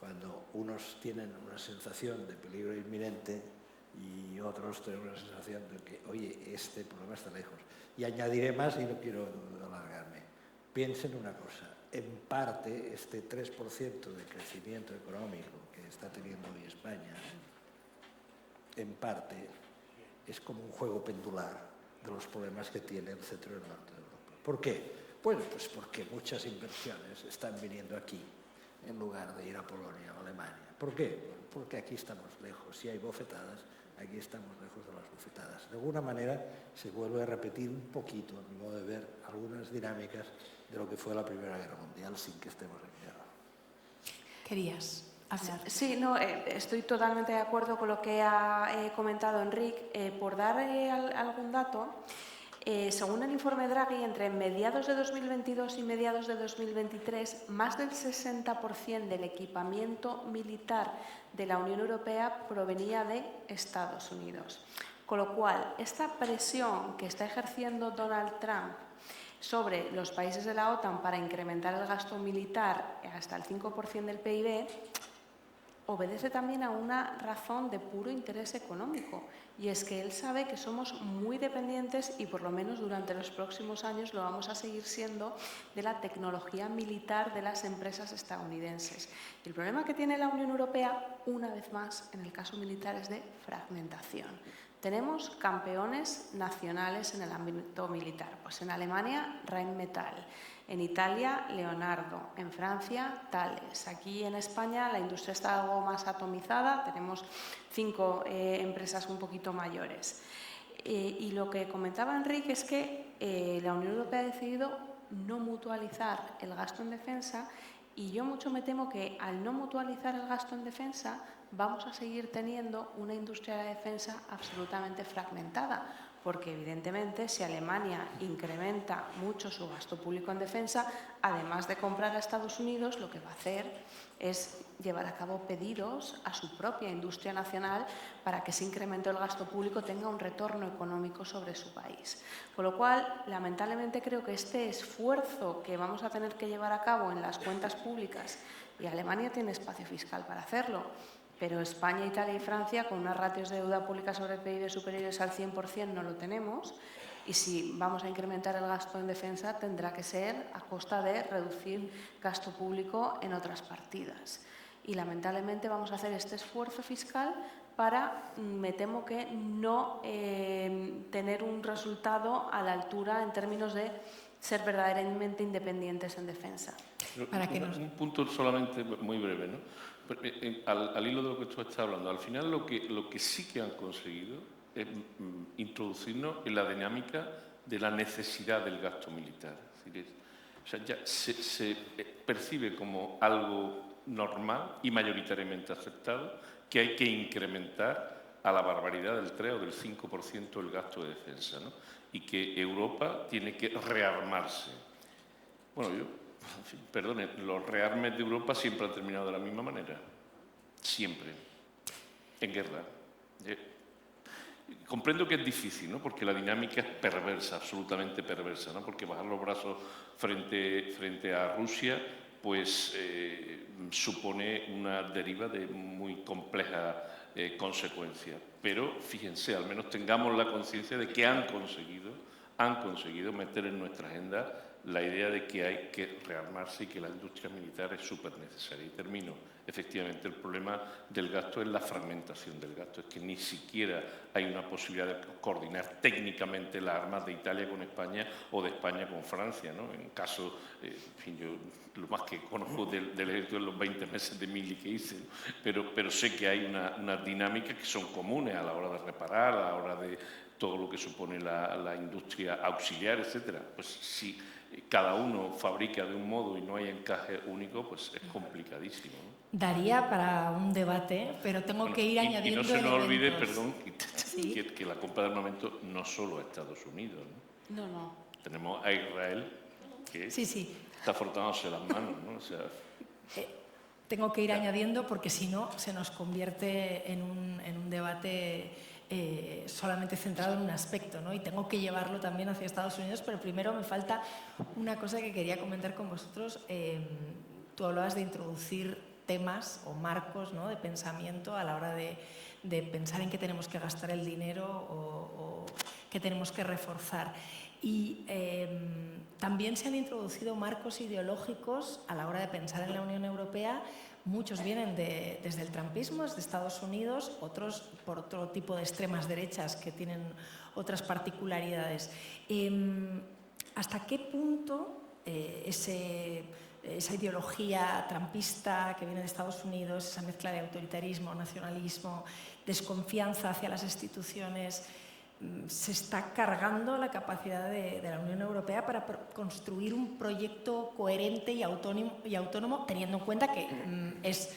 cuando unos tienen una sensación de peligro inminente y otros tienen una sensación de que, oye, este problema está lejos? Y añadiré más, y no quiero alargarme. Piensen una cosa, en parte este 3% de crecimiento económico que está teniendo hoy España, en parte es como un juego pendular de los problemas que tiene el centro y el norte de Europa. ¿Por qué? Bueno, pues porque muchas inversiones están viniendo aquí en lugar de ir a Polonia o Alemania. ¿Por qué? Porque aquí estamos lejos. Si hay bofetadas, aquí estamos lejos de las bofetadas. De alguna manera se vuelve a repetir un poquito, a mi modo de ver, algunas dinámicas de lo que fue la Primera Guerra Mundial sin que estemos en guerra. ¿Querías hablar? Sí, no, estoy totalmente de acuerdo con lo que ha comentado Enric. Por dar algún dato, según el informe Draghi, entre mediados de 2022 y mediados de 2023, más del 60% del equipamiento militar de la Unión Europea provenía de Estados Unidos. Con lo cual, esta presión que está ejerciendo Donald Trump sobre los países de la OTAN para incrementar el gasto militar hasta el 5% del PIB, obedece también a una razón de puro interés económico, y es que él sabe que somos muy dependientes, y por lo menos durante los próximos años lo vamos a seguir siendo, de la tecnología militar de las empresas estadounidenses. Y el problema que tiene la Unión Europea, una vez más, en el caso militar, es de fragmentación. Tenemos campeones nacionales en el ámbito militar. Pues en Alemania, Rheinmetall. En Italia, Leonardo. En Francia, Thales. Aquí en España la industria está algo más atomizada. Tenemos 5 empresas un poquito mayores. Y lo que comentaba Enrique es que la Unión Europea ha decidido no mutualizar el gasto en defensa, y yo mucho me temo que al no mutualizar el gasto en defensa vamos a seguir teniendo una industria de la defensa absolutamente fragmentada, porque evidentemente si Alemania incrementa mucho su gasto público en defensa, además de comprar a Estados Unidos, lo que va a hacer es llevar a cabo pedidos a su propia industria nacional para que ese incremento del gasto público tenga un retorno económico sobre su país. Con lo cual, lamentablemente creo que este esfuerzo que vamos a tener que llevar a cabo en las cuentas públicas, y Alemania tiene espacio fiscal para hacerlo, pero España, Italia y Francia, con unas ratios de deuda pública sobre el PIB superiores al 100%, no lo tenemos. Y si vamos a incrementar el gasto en defensa, tendrá que ser a costa de reducir gasto público en otras partidas. Y lamentablemente vamos a hacer este esfuerzo fiscal para, me temo que, no tener un resultado a la altura en términos de ser verdaderamente independientes en defensa. Un punto solamente muy breve, ¿no? Al hilo de lo que tú estás hablando, al final lo que sí que han conseguido es introducirnos en la dinámica de la necesidad del gasto militar. Es decir, o sea, ya se percibe como algo normal y mayoritariamente aceptado que hay que incrementar a la barbaridad del 3 o del 5% el gasto de defensa, ¿no? Y que Europa tiene que rearmarse. Bueno, en fin, perdonen, los rearmes de Europa siempre han terminado de la misma manera. Siempre. En guerra. Comprendo que es difícil, ¿no? Porque la dinámica es perversa, absolutamente perversa, ¿no? Porque bajar los brazos frente a Rusia pues supone una deriva de muy complejas consecuencias. Pero fíjense, al menos tengamos la conciencia de que han conseguido meter en nuestra agenda la idea de que hay que rearmarse y que la industria militar es súper necesaria. Y termino. Efectivamente, el problema del gasto es la fragmentación del gasto, es que ni siquiera hay una posibilidad de coordinar técnicamente las armas de Italia con España o de España con Francia, ¿no? En caso, en fin, yo lo más que conozco del ejército en los 20 meses de mili que hice, ¿no? Pero sé que hay unas dinámicas que son comunes a la hora de reparar, a la hora de todo lo que supone la industria auxiliar, etcétera. Pues si cada uno fabrica de un modo y no hay encaje único, pues es complicadísimo, ¿no? Daría para un debate, pero tengo que ir añadiendo y no se nos olvide, elementos. perdón, ¿Sí? que la compra de armamento no solo a Estados Unidos, ¿no? No. Tenemos a Israel, que Sí. está frotándose las manos, ¿no? O sea, Tengo que ir añadiendo porque si no se nos convierte en un debate solamente centrado en un aspecto, ¿no? Y tengo que llevarlo también hacia Estados Unidos, pero primero me falta una cosa que quería comentar con vosotros. Tú hablabas de introducir temas o marcos, ¿no?, de pensamiento a la hora de pensar en qué tenemos que gastar el dinero o qué tenemos que reforzar. Y también se han introducido marcos ideológicos a la hora de pensar en la Unión Europea. Muchos vienen desde el trumpismo, desde Estados Unidos, otros por otro tipo de extremas derechas que tienen otras particularidades. ¿Hasta qué punto esa ideología trumpista que viene de Estados Unidos, esa mezcla de autoritarismo, nacionalismo, desconfianza hacia las instituciones, se está cargando la capacidad de la Unión Europea para construir un proyecto coherente y autónomo, teniendo en cuenta que es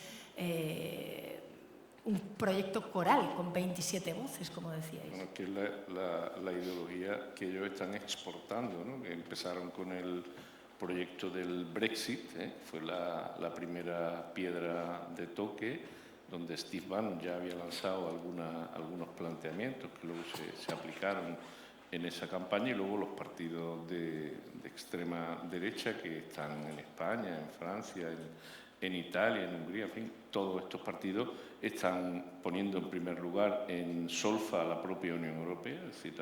un proyecto coral con 27 voces, como decíais? Bueno, que es la ideología que ellos están exportando, ¿no? Que empezaron con el proyecto del Brexit, fue la primera piedra de toque, donde Steve Bannon ya había lanzado algunos planteamientos que luego se aplicaron en esa campaña, y luego los partidos de extrema derecha que están en España, en Francia, en Italia, en Hungría, en fin, todos estos partidos están poniendo en primer lugar en solfa a la propia Unión Europea, es decir,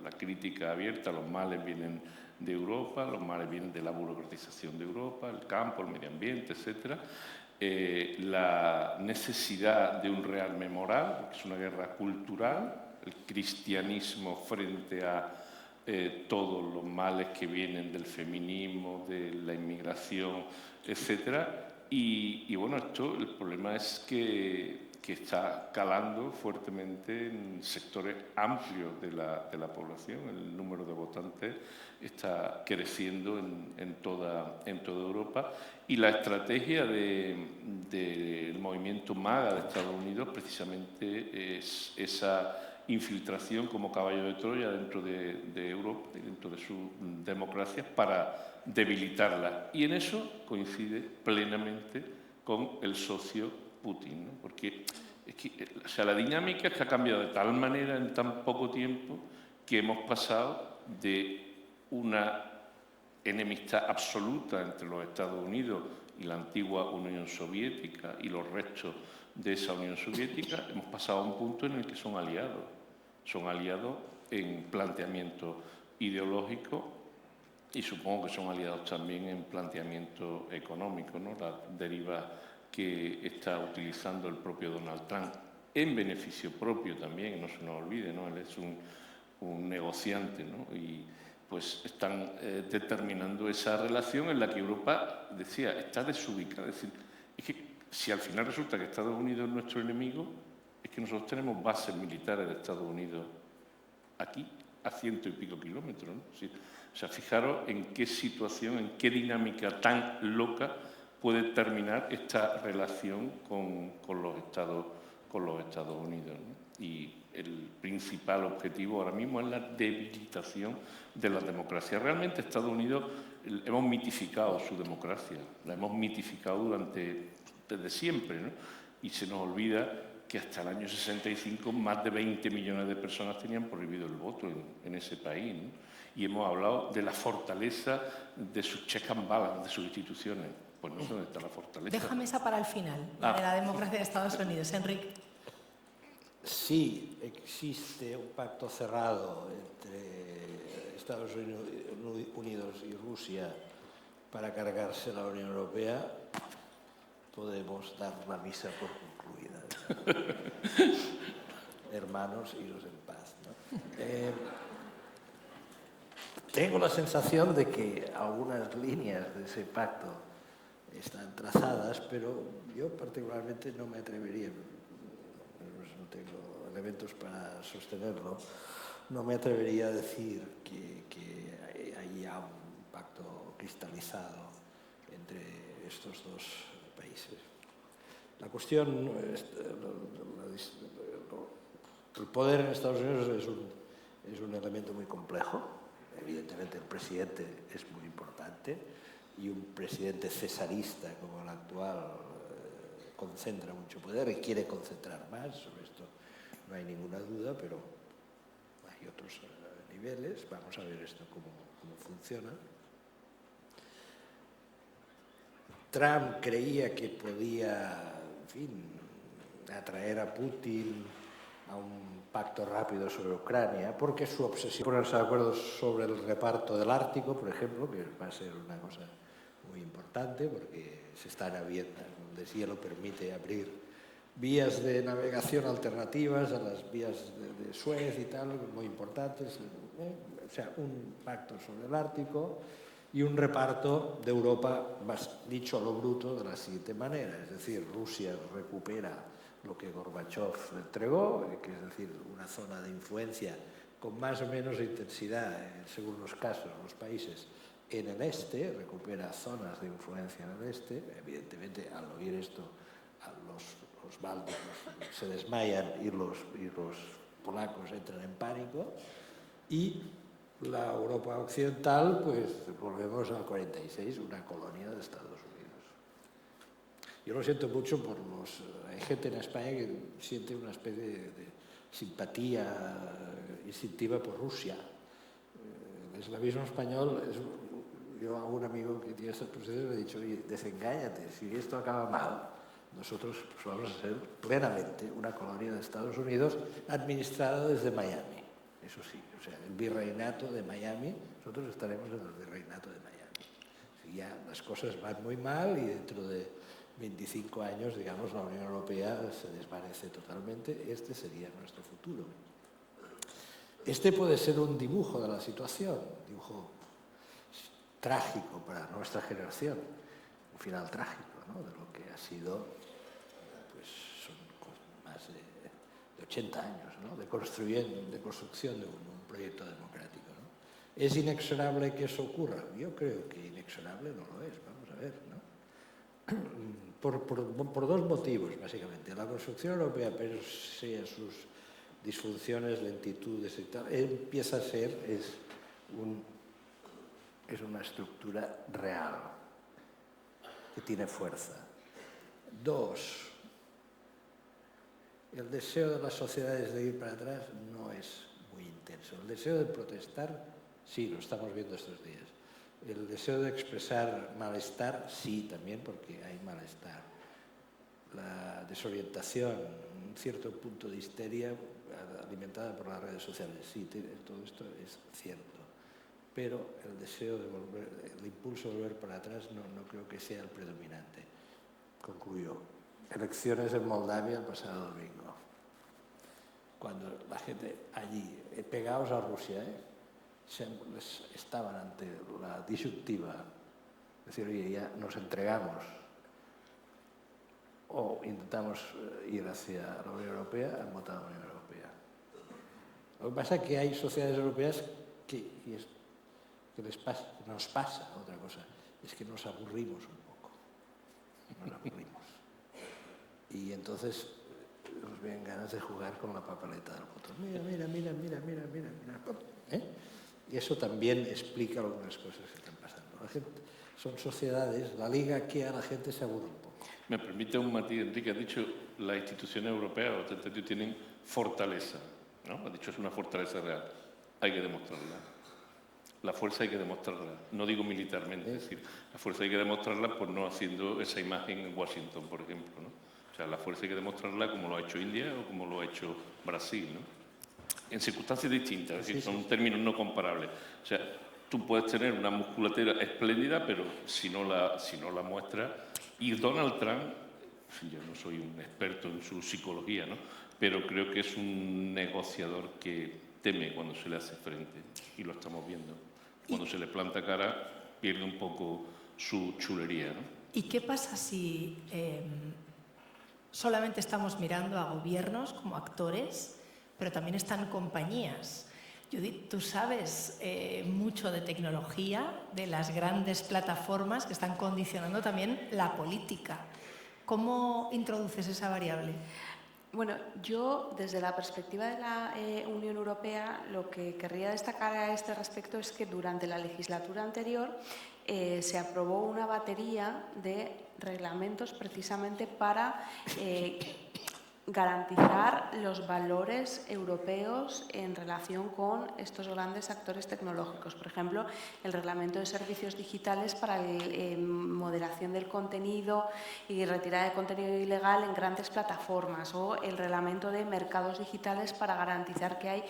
la crítica abierta, los males vienen de Europa, los males vienen de la burocratización de Europa, el campo, el medio ambiente, etcétera. La necesidad de un rearme moral, que es una guerra cultural, el cristianismo frente a todos los males que vienen del feminismo, de la inmigración, etcétera. Y bueno, el problema es que está calando fuertemente en sectores amplios de la población. El número de votantes está creciendo en toda Europa, y la estrategia del movimiento MAGA de Estados Unidos precisamente es esa infiltración como caballo de Troya dentro de Europa y dentro de sus democracias para debilitarla. Y en eso coincide plenamente con el socio Putin, ¿no? Porque es que, la dinámica es que ha cambiado de tal manera en tan poco tiempo que hemos pasado de una enemistad absoluta entre los Estados Unidos y la antigua Unión Soviética y los restos de esa Unión Soviética, hemos pasado a un punto en el que son aliados en planteamiento ideológico, y supongo que son aliados también en planteamiento económico, ¿no? La deriva que está utilizando el propio Donald Trump en beneficio propio también, no se nos olvide, ¿no? Él es un negociante, ¿no? Y pues están determinando esa relación en la que Europa, decía, está desubicada. Es decir, es que si al final resulta que Estados Unidos es nuestro enemigo, es que nosotros tenemos bases militares de Estados Unidos aquí, a 100 y pico kilómetros, ¿no? Sí. O sea, fijaros en qué situación, en qué dinámica tan loca puede terminar esta relación con los Estados Unidos, ¿no? Y el principal objetivo ahora mismo es la debilitación de la democracia. Realmente Estados Unidos hemos mitificado su democracia, la hemos mitificado desde siempre, ¿no? Y se nos olvida que hasta el año 65 más de 20 millones de personas tenían prohibido el voto en ese país, ¿no? Y hemos hablado de la fortaleza de sus check and balance, de sus instituciones. Pues no sé dónde está la fortaleza. Déjame esa para el final, la de la democracia de Estados Unidos. Enrique. Sí, existe un pacto cerrado entre Estados Unidos y Rusia para cargarse la Unión Europea, podemos dar la misa por concluida. Hermanos, iros en paz, ¿no? Tengo la sensación de que algunas líneas de ese pacto están trazadas, pero yo particularmente no me atrevería, no tengo elementos para sostenerlo, no me atrevería a decir que hay ya un pacto cristalizado entre estos dos países. La cuestión, el poder en Estados Unidos es un elemento muy complejo. Evidentemente el presidente es muy importante y un presidente cesarista como el actual concentra mucho poder y quiere concentrar más, sobre esto no hay ninguna duda, pero hay otros niveles. Vamos a ver esto cómo funciona. Trump creía que podía, en fin, atraer a Putin a un pacto rápido sobre Ucrania, porque su obsesión ponerse de acuerdo sobre el reparto del Ártico, por ejemplo, que va a ser una cosa muy importante, porque se están abriendo, el deshielo permite abrir vías de navegación alternativas a las vías de Suez y tal, muy importantes. O sea, un pacto sobre el Ártico y un reparto de Europa, más dicho a lo bruto, de la siguiente manera. Es decir, Rusia recupera lo que Gorbachev entregó, que es decir, una zona de influencia con más o menos intensidad, según los casos, los países en el este, recupera zonas de influencia en el este. Evidentemente, al oír esto, los bálticos se desmayan y los polacos entran en pánico. Y la Europa occidental, pues volvemos al 46, una colonia de Estados Unidos. Yo lo siento mucho por hay gente en España que siente una especie de simpatía instintiva por Rusia. El eslavismo español, yo a un amigo que tiene estos procesos le he dicho, oye, desengáñate, si esto acaba mal, nosotros pues, vamos a ser plenamente una colonia de Estados Unidos administrada desde Miami. Eso sí, o sea, el virreinato de Miami, nosotros estaremos en el virreinato de Miami. Si ya las cosas van muy mal y dentro de 25 años, digamos, la Unión Europea se desvanece totalmente, este sería nuestro futuro. Este puede ser un dibujo de la situación, un dibujo trágico para nuestra generación, un final trágico, ¿no?, de lo que ha sido, pues son más de 80 años, ¿no?, de construcción de un proyecto democrático, ¿no? ¿Es inexorable que eso ocurra? Yo creo que inexorable no lo es, vamos a ver, ¿no? Por dos motivos, básicamente. La construcción europea, pese a sus disfunciones, lentitudes y tal, empieza a ser, es una estructura real, que tiene fuerza. Dos, el deseo de las sociedades de ir para atrás no es muy intenso. El deseo de protestar, sí, lo estamos viendo estos días. El deseo de expresar malestar, sí, también, porque hay malestar. La desorientación, un cierto punto de histeria alimentada por las redes sociales, sí, todo esto es cierto. Pero el deseo de volver, el impulso de volver para atrás no creo que sea el predominante. Concluyo. Elecciones en Moldavia el pasado domingo. Cuando la gente allí, pegados a Rusia, estaban ante la disyuntiva, es decir, oye, ya nos entregamos o intentamos ir hacia la Unión Europea, han votado a la Unión Europea. Lo que pasa es que hay sociedades europeas que nos pasa otra cosa, es que nos aburrimos un poco, nos aburrimos. Y entonces nos vienen ganas de jugar con la papeleta del botón. Mira. Y eso también explica algunas cosas que están pasando. La gente, son sociedades, la liga que a la gente se aburre un poco. Me permite un matiz, Enrique, has dicho las instituciones europeas o TTT tienen fortaleza, ¿no? Has dicho es una fortaleza real, hay que demostrarla. La fuerza hay que demostrarla, no digo militarmente, es decir, la fuerza hay que demostrarla por no haciendo esa imagen en Washington, por ejemplo, ¿no? O sea, la fuerza hay que demostrarla como lo ha hecho India o como lo ha hecho Brasil, ¿no? En circunstancias distintas, es decir, son términos no comparables. O sea, tú puedes tener una musculatura espléndida, pero si no la muestras. Y Donald Trump, yo no soy un experto en su psicología, ¿no? Pero creo que es un negociador que teme cuando se le hace frente, y lo estamos viendo. Cuando se le planta cara, pierde un poco su chulería, ¿no? ¿Y qué pasa si solamente estamos mirando a gobiernos como actores, pero también están compañías? Judith, tú sabes mucho de tecnología, de las grandes plataformas que están condicionando también la política. ¿Cómo introduces esa variable? Bueno, yo desde la perspectiva de la Unión Europea lo que querría destacar a este respecto es que durante la legislatura anterior se aprobó una batería de reglamentos precisamente para garantizar los valores europeos en relación con estos grandes actores tecnológicos. Por ejemplo, el reglamento de servicios digitales para la moderación del contenido y retirada de contenido ilegal en grandes plataformas, o el reglamento de mercados digitales para garantizar que hay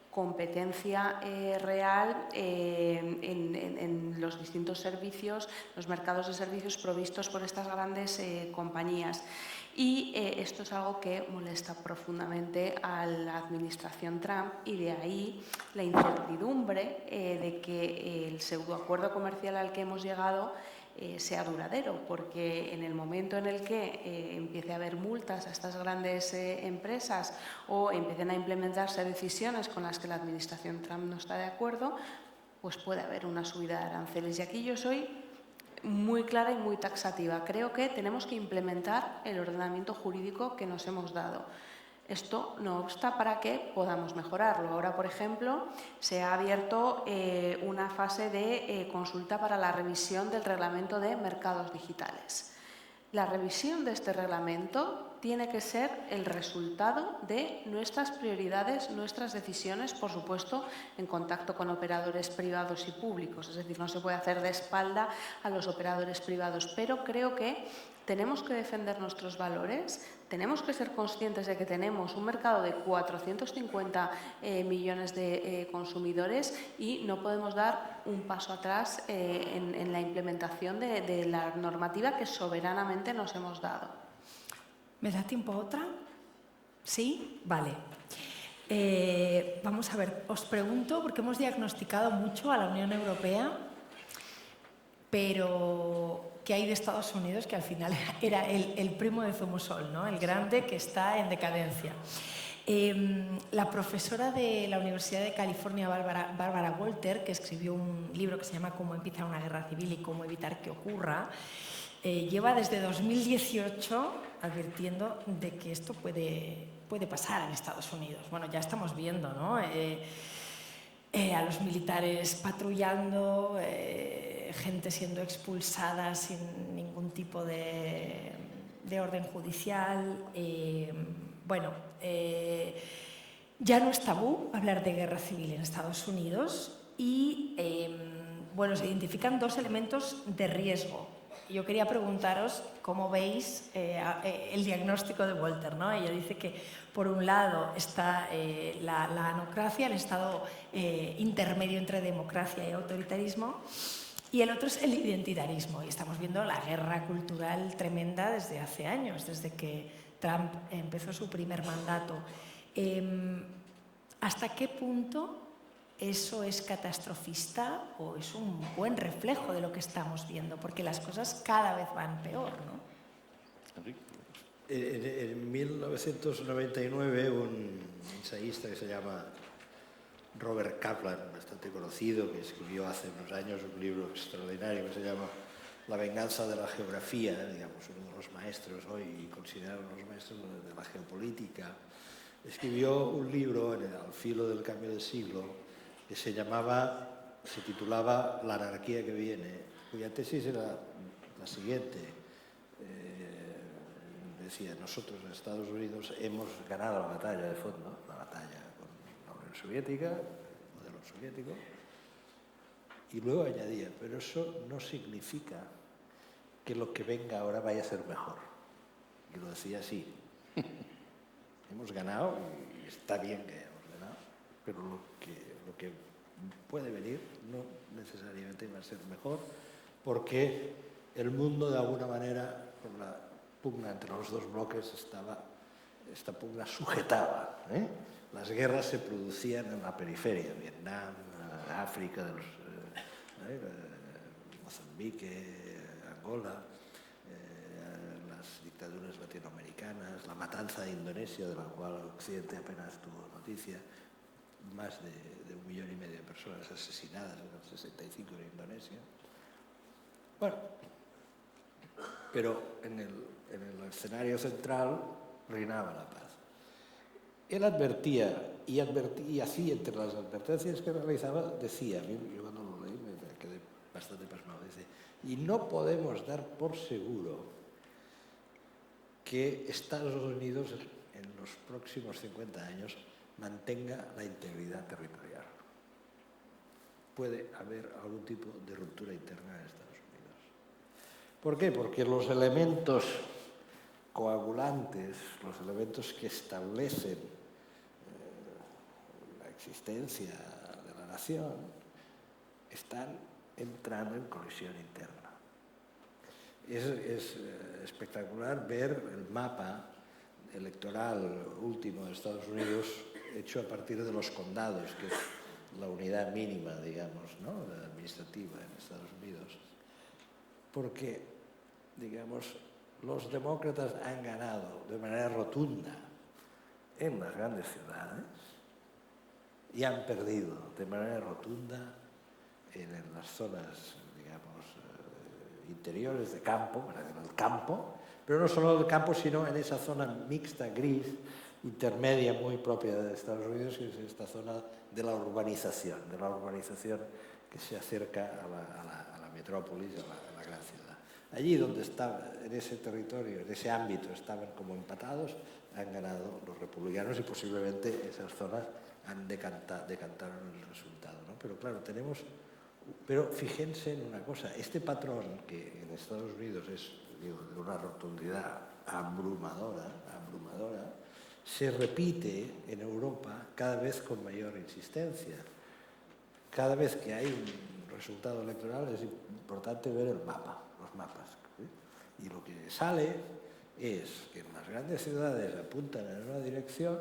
competencia real en los distintos servicios, los mercados de servicios provistos por estas grandes compañías. Y esto es algo que molesta profundamente a la administración Trump, y de ahí la incertidumbre de que el pseudoacuerdo comercial al que hemos llegado sea duradero, porque en el momento en el que empiece a haber multas a estas grandes empresas o empiecen a implementarse decisiones con las que la administración Trump no está de acuerdo, pues puede haber una subida de aranceles. Y aquí yo soy muy clara y muy taxativa. Creo que tenemos que implementar el ordenamiento jurídico que nos hemos dado. Esto no obsta para que podamos mejorarlo. Ahora, por ejemplo, se ha abierto una fase de consulta para la revisión del reglamento de mercados digitales. La revisión de este reglamento tiene que ser el resultado de nuestras prioridades, nuestras decisiones, por supuesto, en contacto con operadores privados y públicos. Es decir, no se puede hacer de espalda a los operadores privados, pero creo que tenemos que defender nuestros valores, tenemos que ser conscientes de que tenemos un mercado de 450 millones de consumidores, y no podemos dar un paso atrás en la implementación de la normativa que soberanamente nos hemos dado. ¿Me da tiempo a otra? ¿Sí? Vale. Vamos a ver, os pregunto, porque hemos diagnosticado mucho a la Unión Europea, pero ¿qué hay de Estados Unidos, que al final era el primo de Zumosol, ¿no? El grande que está en decadencia? La profesora de la Universidad de California, Bárbara Walter, que escribió un libro que se llama Cómo empieza una guerra civil y cómo evitar que ocurra, lleva desde 2018 advirtiendo de que esto puede pasar en Estados Unidos. Bueno, ya estamos viendo, ¿no? A los militares patrullando, gente siendo expulsada sin ningún tipo de orden judicial. Ya no es tabú hablar de guerra civil en Estados Unidos, y se identifican dos elementos de riesgo. Yo quería preguntaros cómo veis el diagnóstico de Walter, ¿no? Ella dice que, por un lado, está la anocracia, el estado intermedio entre democracia y autoritarismo, y el otro es el identitarismo. Y estamos viendo la guerra cultural tremenda desde hace años, desde que Trump empezó su primer mandato. ¿Hasta qué punto eso es catastrofista o es un buen reflejo de lo que estamos viendo? Porque las cosas cada vez van peor, ¿no? En 1999, un ensayista que se llama Robert Kaplan, bastante conocido, que escribió hace unos años un libro extraordinario que se llama La venganza de la geografía, digamos, uno de los maestros hoy, y considerado uno de los maestros de la geopolítica, escribió un libro al filo del cambio de siglo que se titulaba La anarquía que viene, cuya tesis era la siguiente. decía, nosotros en Estados Unidos hemos ganado la batalla de fondo, la batalla con la Unión Soviética, el modelo soviético, y luego añadía, pero eso no significa que lo que venga ahora vaya a ser mejor. Y lo decía así, hemos ganado y está bien que hayamos ganado, pero lo que puede venir no necesariamente va a ser mejor, porque el mundo de alguna manera, con la pugna entre los dos bloques, esta pugna sujetaba. Las guerras se producían en la periferia, Vietnam, África, Mozambique, Angola, las dictaduras latinoamericanas, la matanza de Indonesia, de la cual Occidente apenas tuvo noticia, más de 1,5 millones de personas asesinadas en el 65 en Indonesia. Bueno, pero en el escenario central reinaba la paz. Él advertía, y así entre las advertencias que realizaba, decía, yo cuando lo leí me quedé bastante pasmado, dice, y no podemos dar por seguro que Estados Unidos en los próximos 50 años mantenga la integridad territorial. Puede haber algún tipo de ruptura interna en Estados Unidos. ¿Por qué? Porque los elementos coagulantes, los elementos que establecen la existencia de la nación, están entrando en colisión interna. Es espectacular ver el mapa electoral último de Estados Unidos hecho a partir de los condados, que es la unidad mínima, digamos, ¿no?, administrativa en Estados Unidos. Porque, digamos, los demócratas han ganado de manera rotunda en las grandes ciudades y han perdido de manera rotunda en las zonas, digamos, interiores de campo, en el campo, pero no solo del campo, sino en esa zona mixta, gris, intermedia, muy propia de Estados Unidos, que es esta zona de la urbanización que se acerca a la metrópolis, a la gran ciudad. Allí donde estaba, en ese territorio, en ese ámbito, estaban como empatados, han ganado los republicanos y posiblemente esas zonas han decantaron el resultado, ¿no? Pero claro, pero fíjense en una cosa, este patrón que en Estados Unidos es, digo, de una rotundidad abrumadora, se repite en Europa cada vez con mayor insistencia. Cada vez que hay un resultado electoral es importante ver el mapa, los mapas. Y lo que sale es que en las grandes ciudades apuntan en una dirección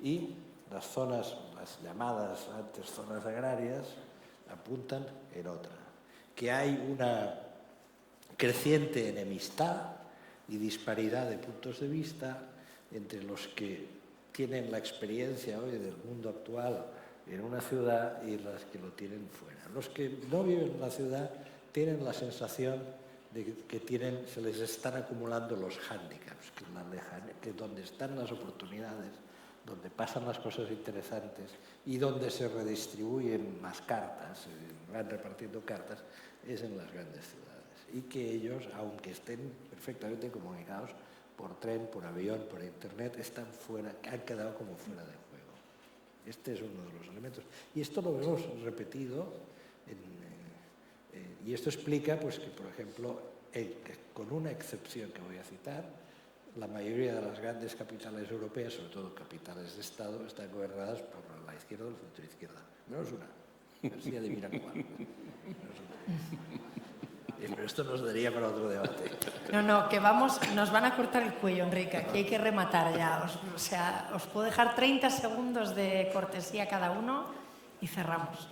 y las zonas, las llamadas antes zonas agrarias, apuntan en otra. Que hay una creciente enemistad y disparidad de puntos de vista entre los que tienen la experiencia hoy del mundo actual en una ciudad y los que lo tienen fuera. Los que no viven en la ciudad tienen la sensación de que se les están acumulando los hándicaps, que donde están las oportunidades, donde pasan las cosas interesantes y donde se redistribuyen las cartas, van repartiendo cartas, es en las grandes ciudades. Y que ellos, aunque estén perfectamente comunicados por tren, por avión, por internet, están fuera, han quedado como fuera de juego. Este es uno de los elementos. Y esto lo hemos repetido, y esto explica pues, que, por ejemplo, con una excepción que voy a citar, la mayoría de las grandes capitales europeas, sobre todo capitales de Estado, están gobernadas por la izquierda o la centroizquierda. Menos una. A ver si adivinan cuál. Pero esto nos daría para otro debate. No, que nos van a cortar el cuello, Enrique, aquí hay que rematar ya. Os puedo dejar 30 segundos de cortesía cada uno y cerramos.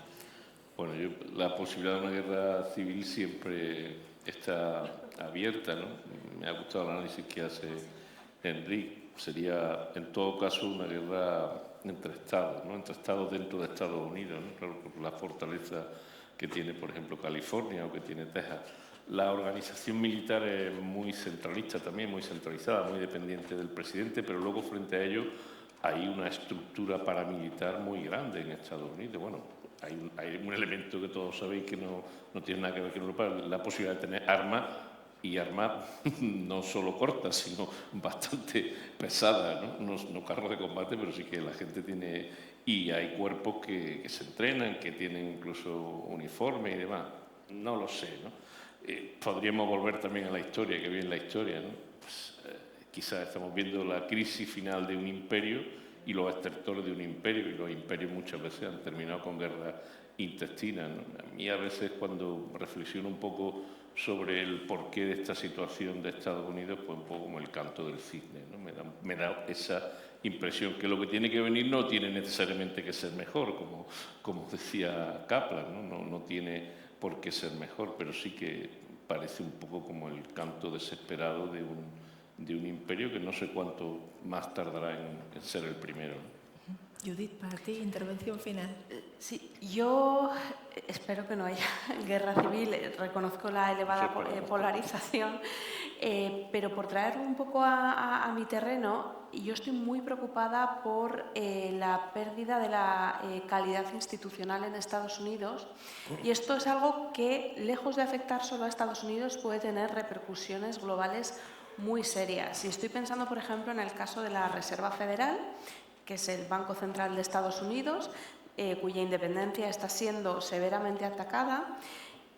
Bueno, la posibilidad de una guerra civil siempre está abierta, ¿no? Me ha gustado el análisis que hace Enrique. Sería, en todo caso, una guerra entre Estados, ¿no? Entre Estados dentro de Estados Unidos, ¿no? Claro, por la fortaleza que tiene, por ejemplo, California o que tiene Texas. La organización militar es muy centralista también, muy centralizada, muy dependiente del presidente, pero luego frente a ello hay una estructura paramilitar muy grande en Estados Unidos. Bueno, hay un elemento que todos sabéis que no tiene nada que ver con Europa, la posibilidad de tener armas y armas no solo cortas, sino bastante pesadas, no carros de combate, pero sí que la gente tiene... Y hay cuerpos que se entrenan, que tienen incluso uniforme y demás. No lo sé, ¿no? Podríamos volver también a la historia, que viene la historia, ¿no? Pues, quizás estamos viendo la crisis final de un imperio y los estertores de un imperio, y los imperios muchas veces han terminado con guerras intestinas, ¿no? A mí a veces cuando reflexiono un poco sobre el porqué de esta situación de Estados Unidos, pues un poco como el canto del cisne, ¿no? Me da esa impresión que lo que tiene que venir no tiene necesariamente que ser mejor, como decía Kaplan, ¿no? No tiene por qué ser mejor, pero sí que parece un poco como el canto desesperado de un imperio que no sé cuánto más tardará en ser el primero, ¿no? Judith, para ti, intervención final. Sí, yo espero que no haya guerra civil, reconozco la elevada polarización, pero por traer un poco a mi terreno, yo estoy muy preocupada por la pérdida de la calidad institucional en Estados Unidos, y esto es algo que, lejos de afectar solo a Estados Unidos, puede tener repercusiones globales muy serias. Y estoy pensando, por ejemplo, en el caso de la Reserva Federal, que es el Banco Central de Estados Unidos, cuya independencia está siendo severamente atacada.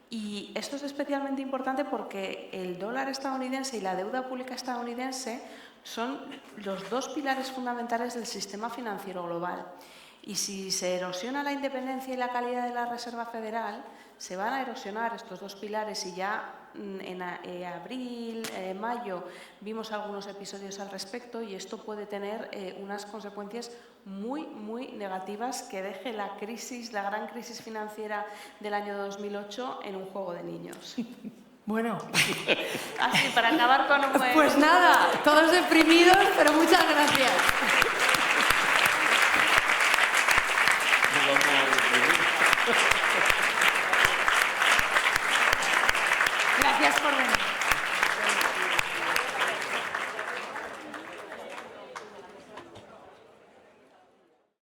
Y esto es especialmente importante porque el dólar estadounidense y la deuda pública estadounidense son los dos pilares fundamentales del sistema financiero global. Y si se erosiona la independencia y la calidad de la Reserva Federal, se van a erosionar estos dos pilares, y ya en abril, mayo, vimos algunos episodios al respecto, y esto puede tener unas consecuencias muy, muy negativas que deje la gran crisis financiera del año 2008 en un juego de niños. Bueno, Así, para acabar con un buen... pues nada, todos deprimidos, pero muchas gracias.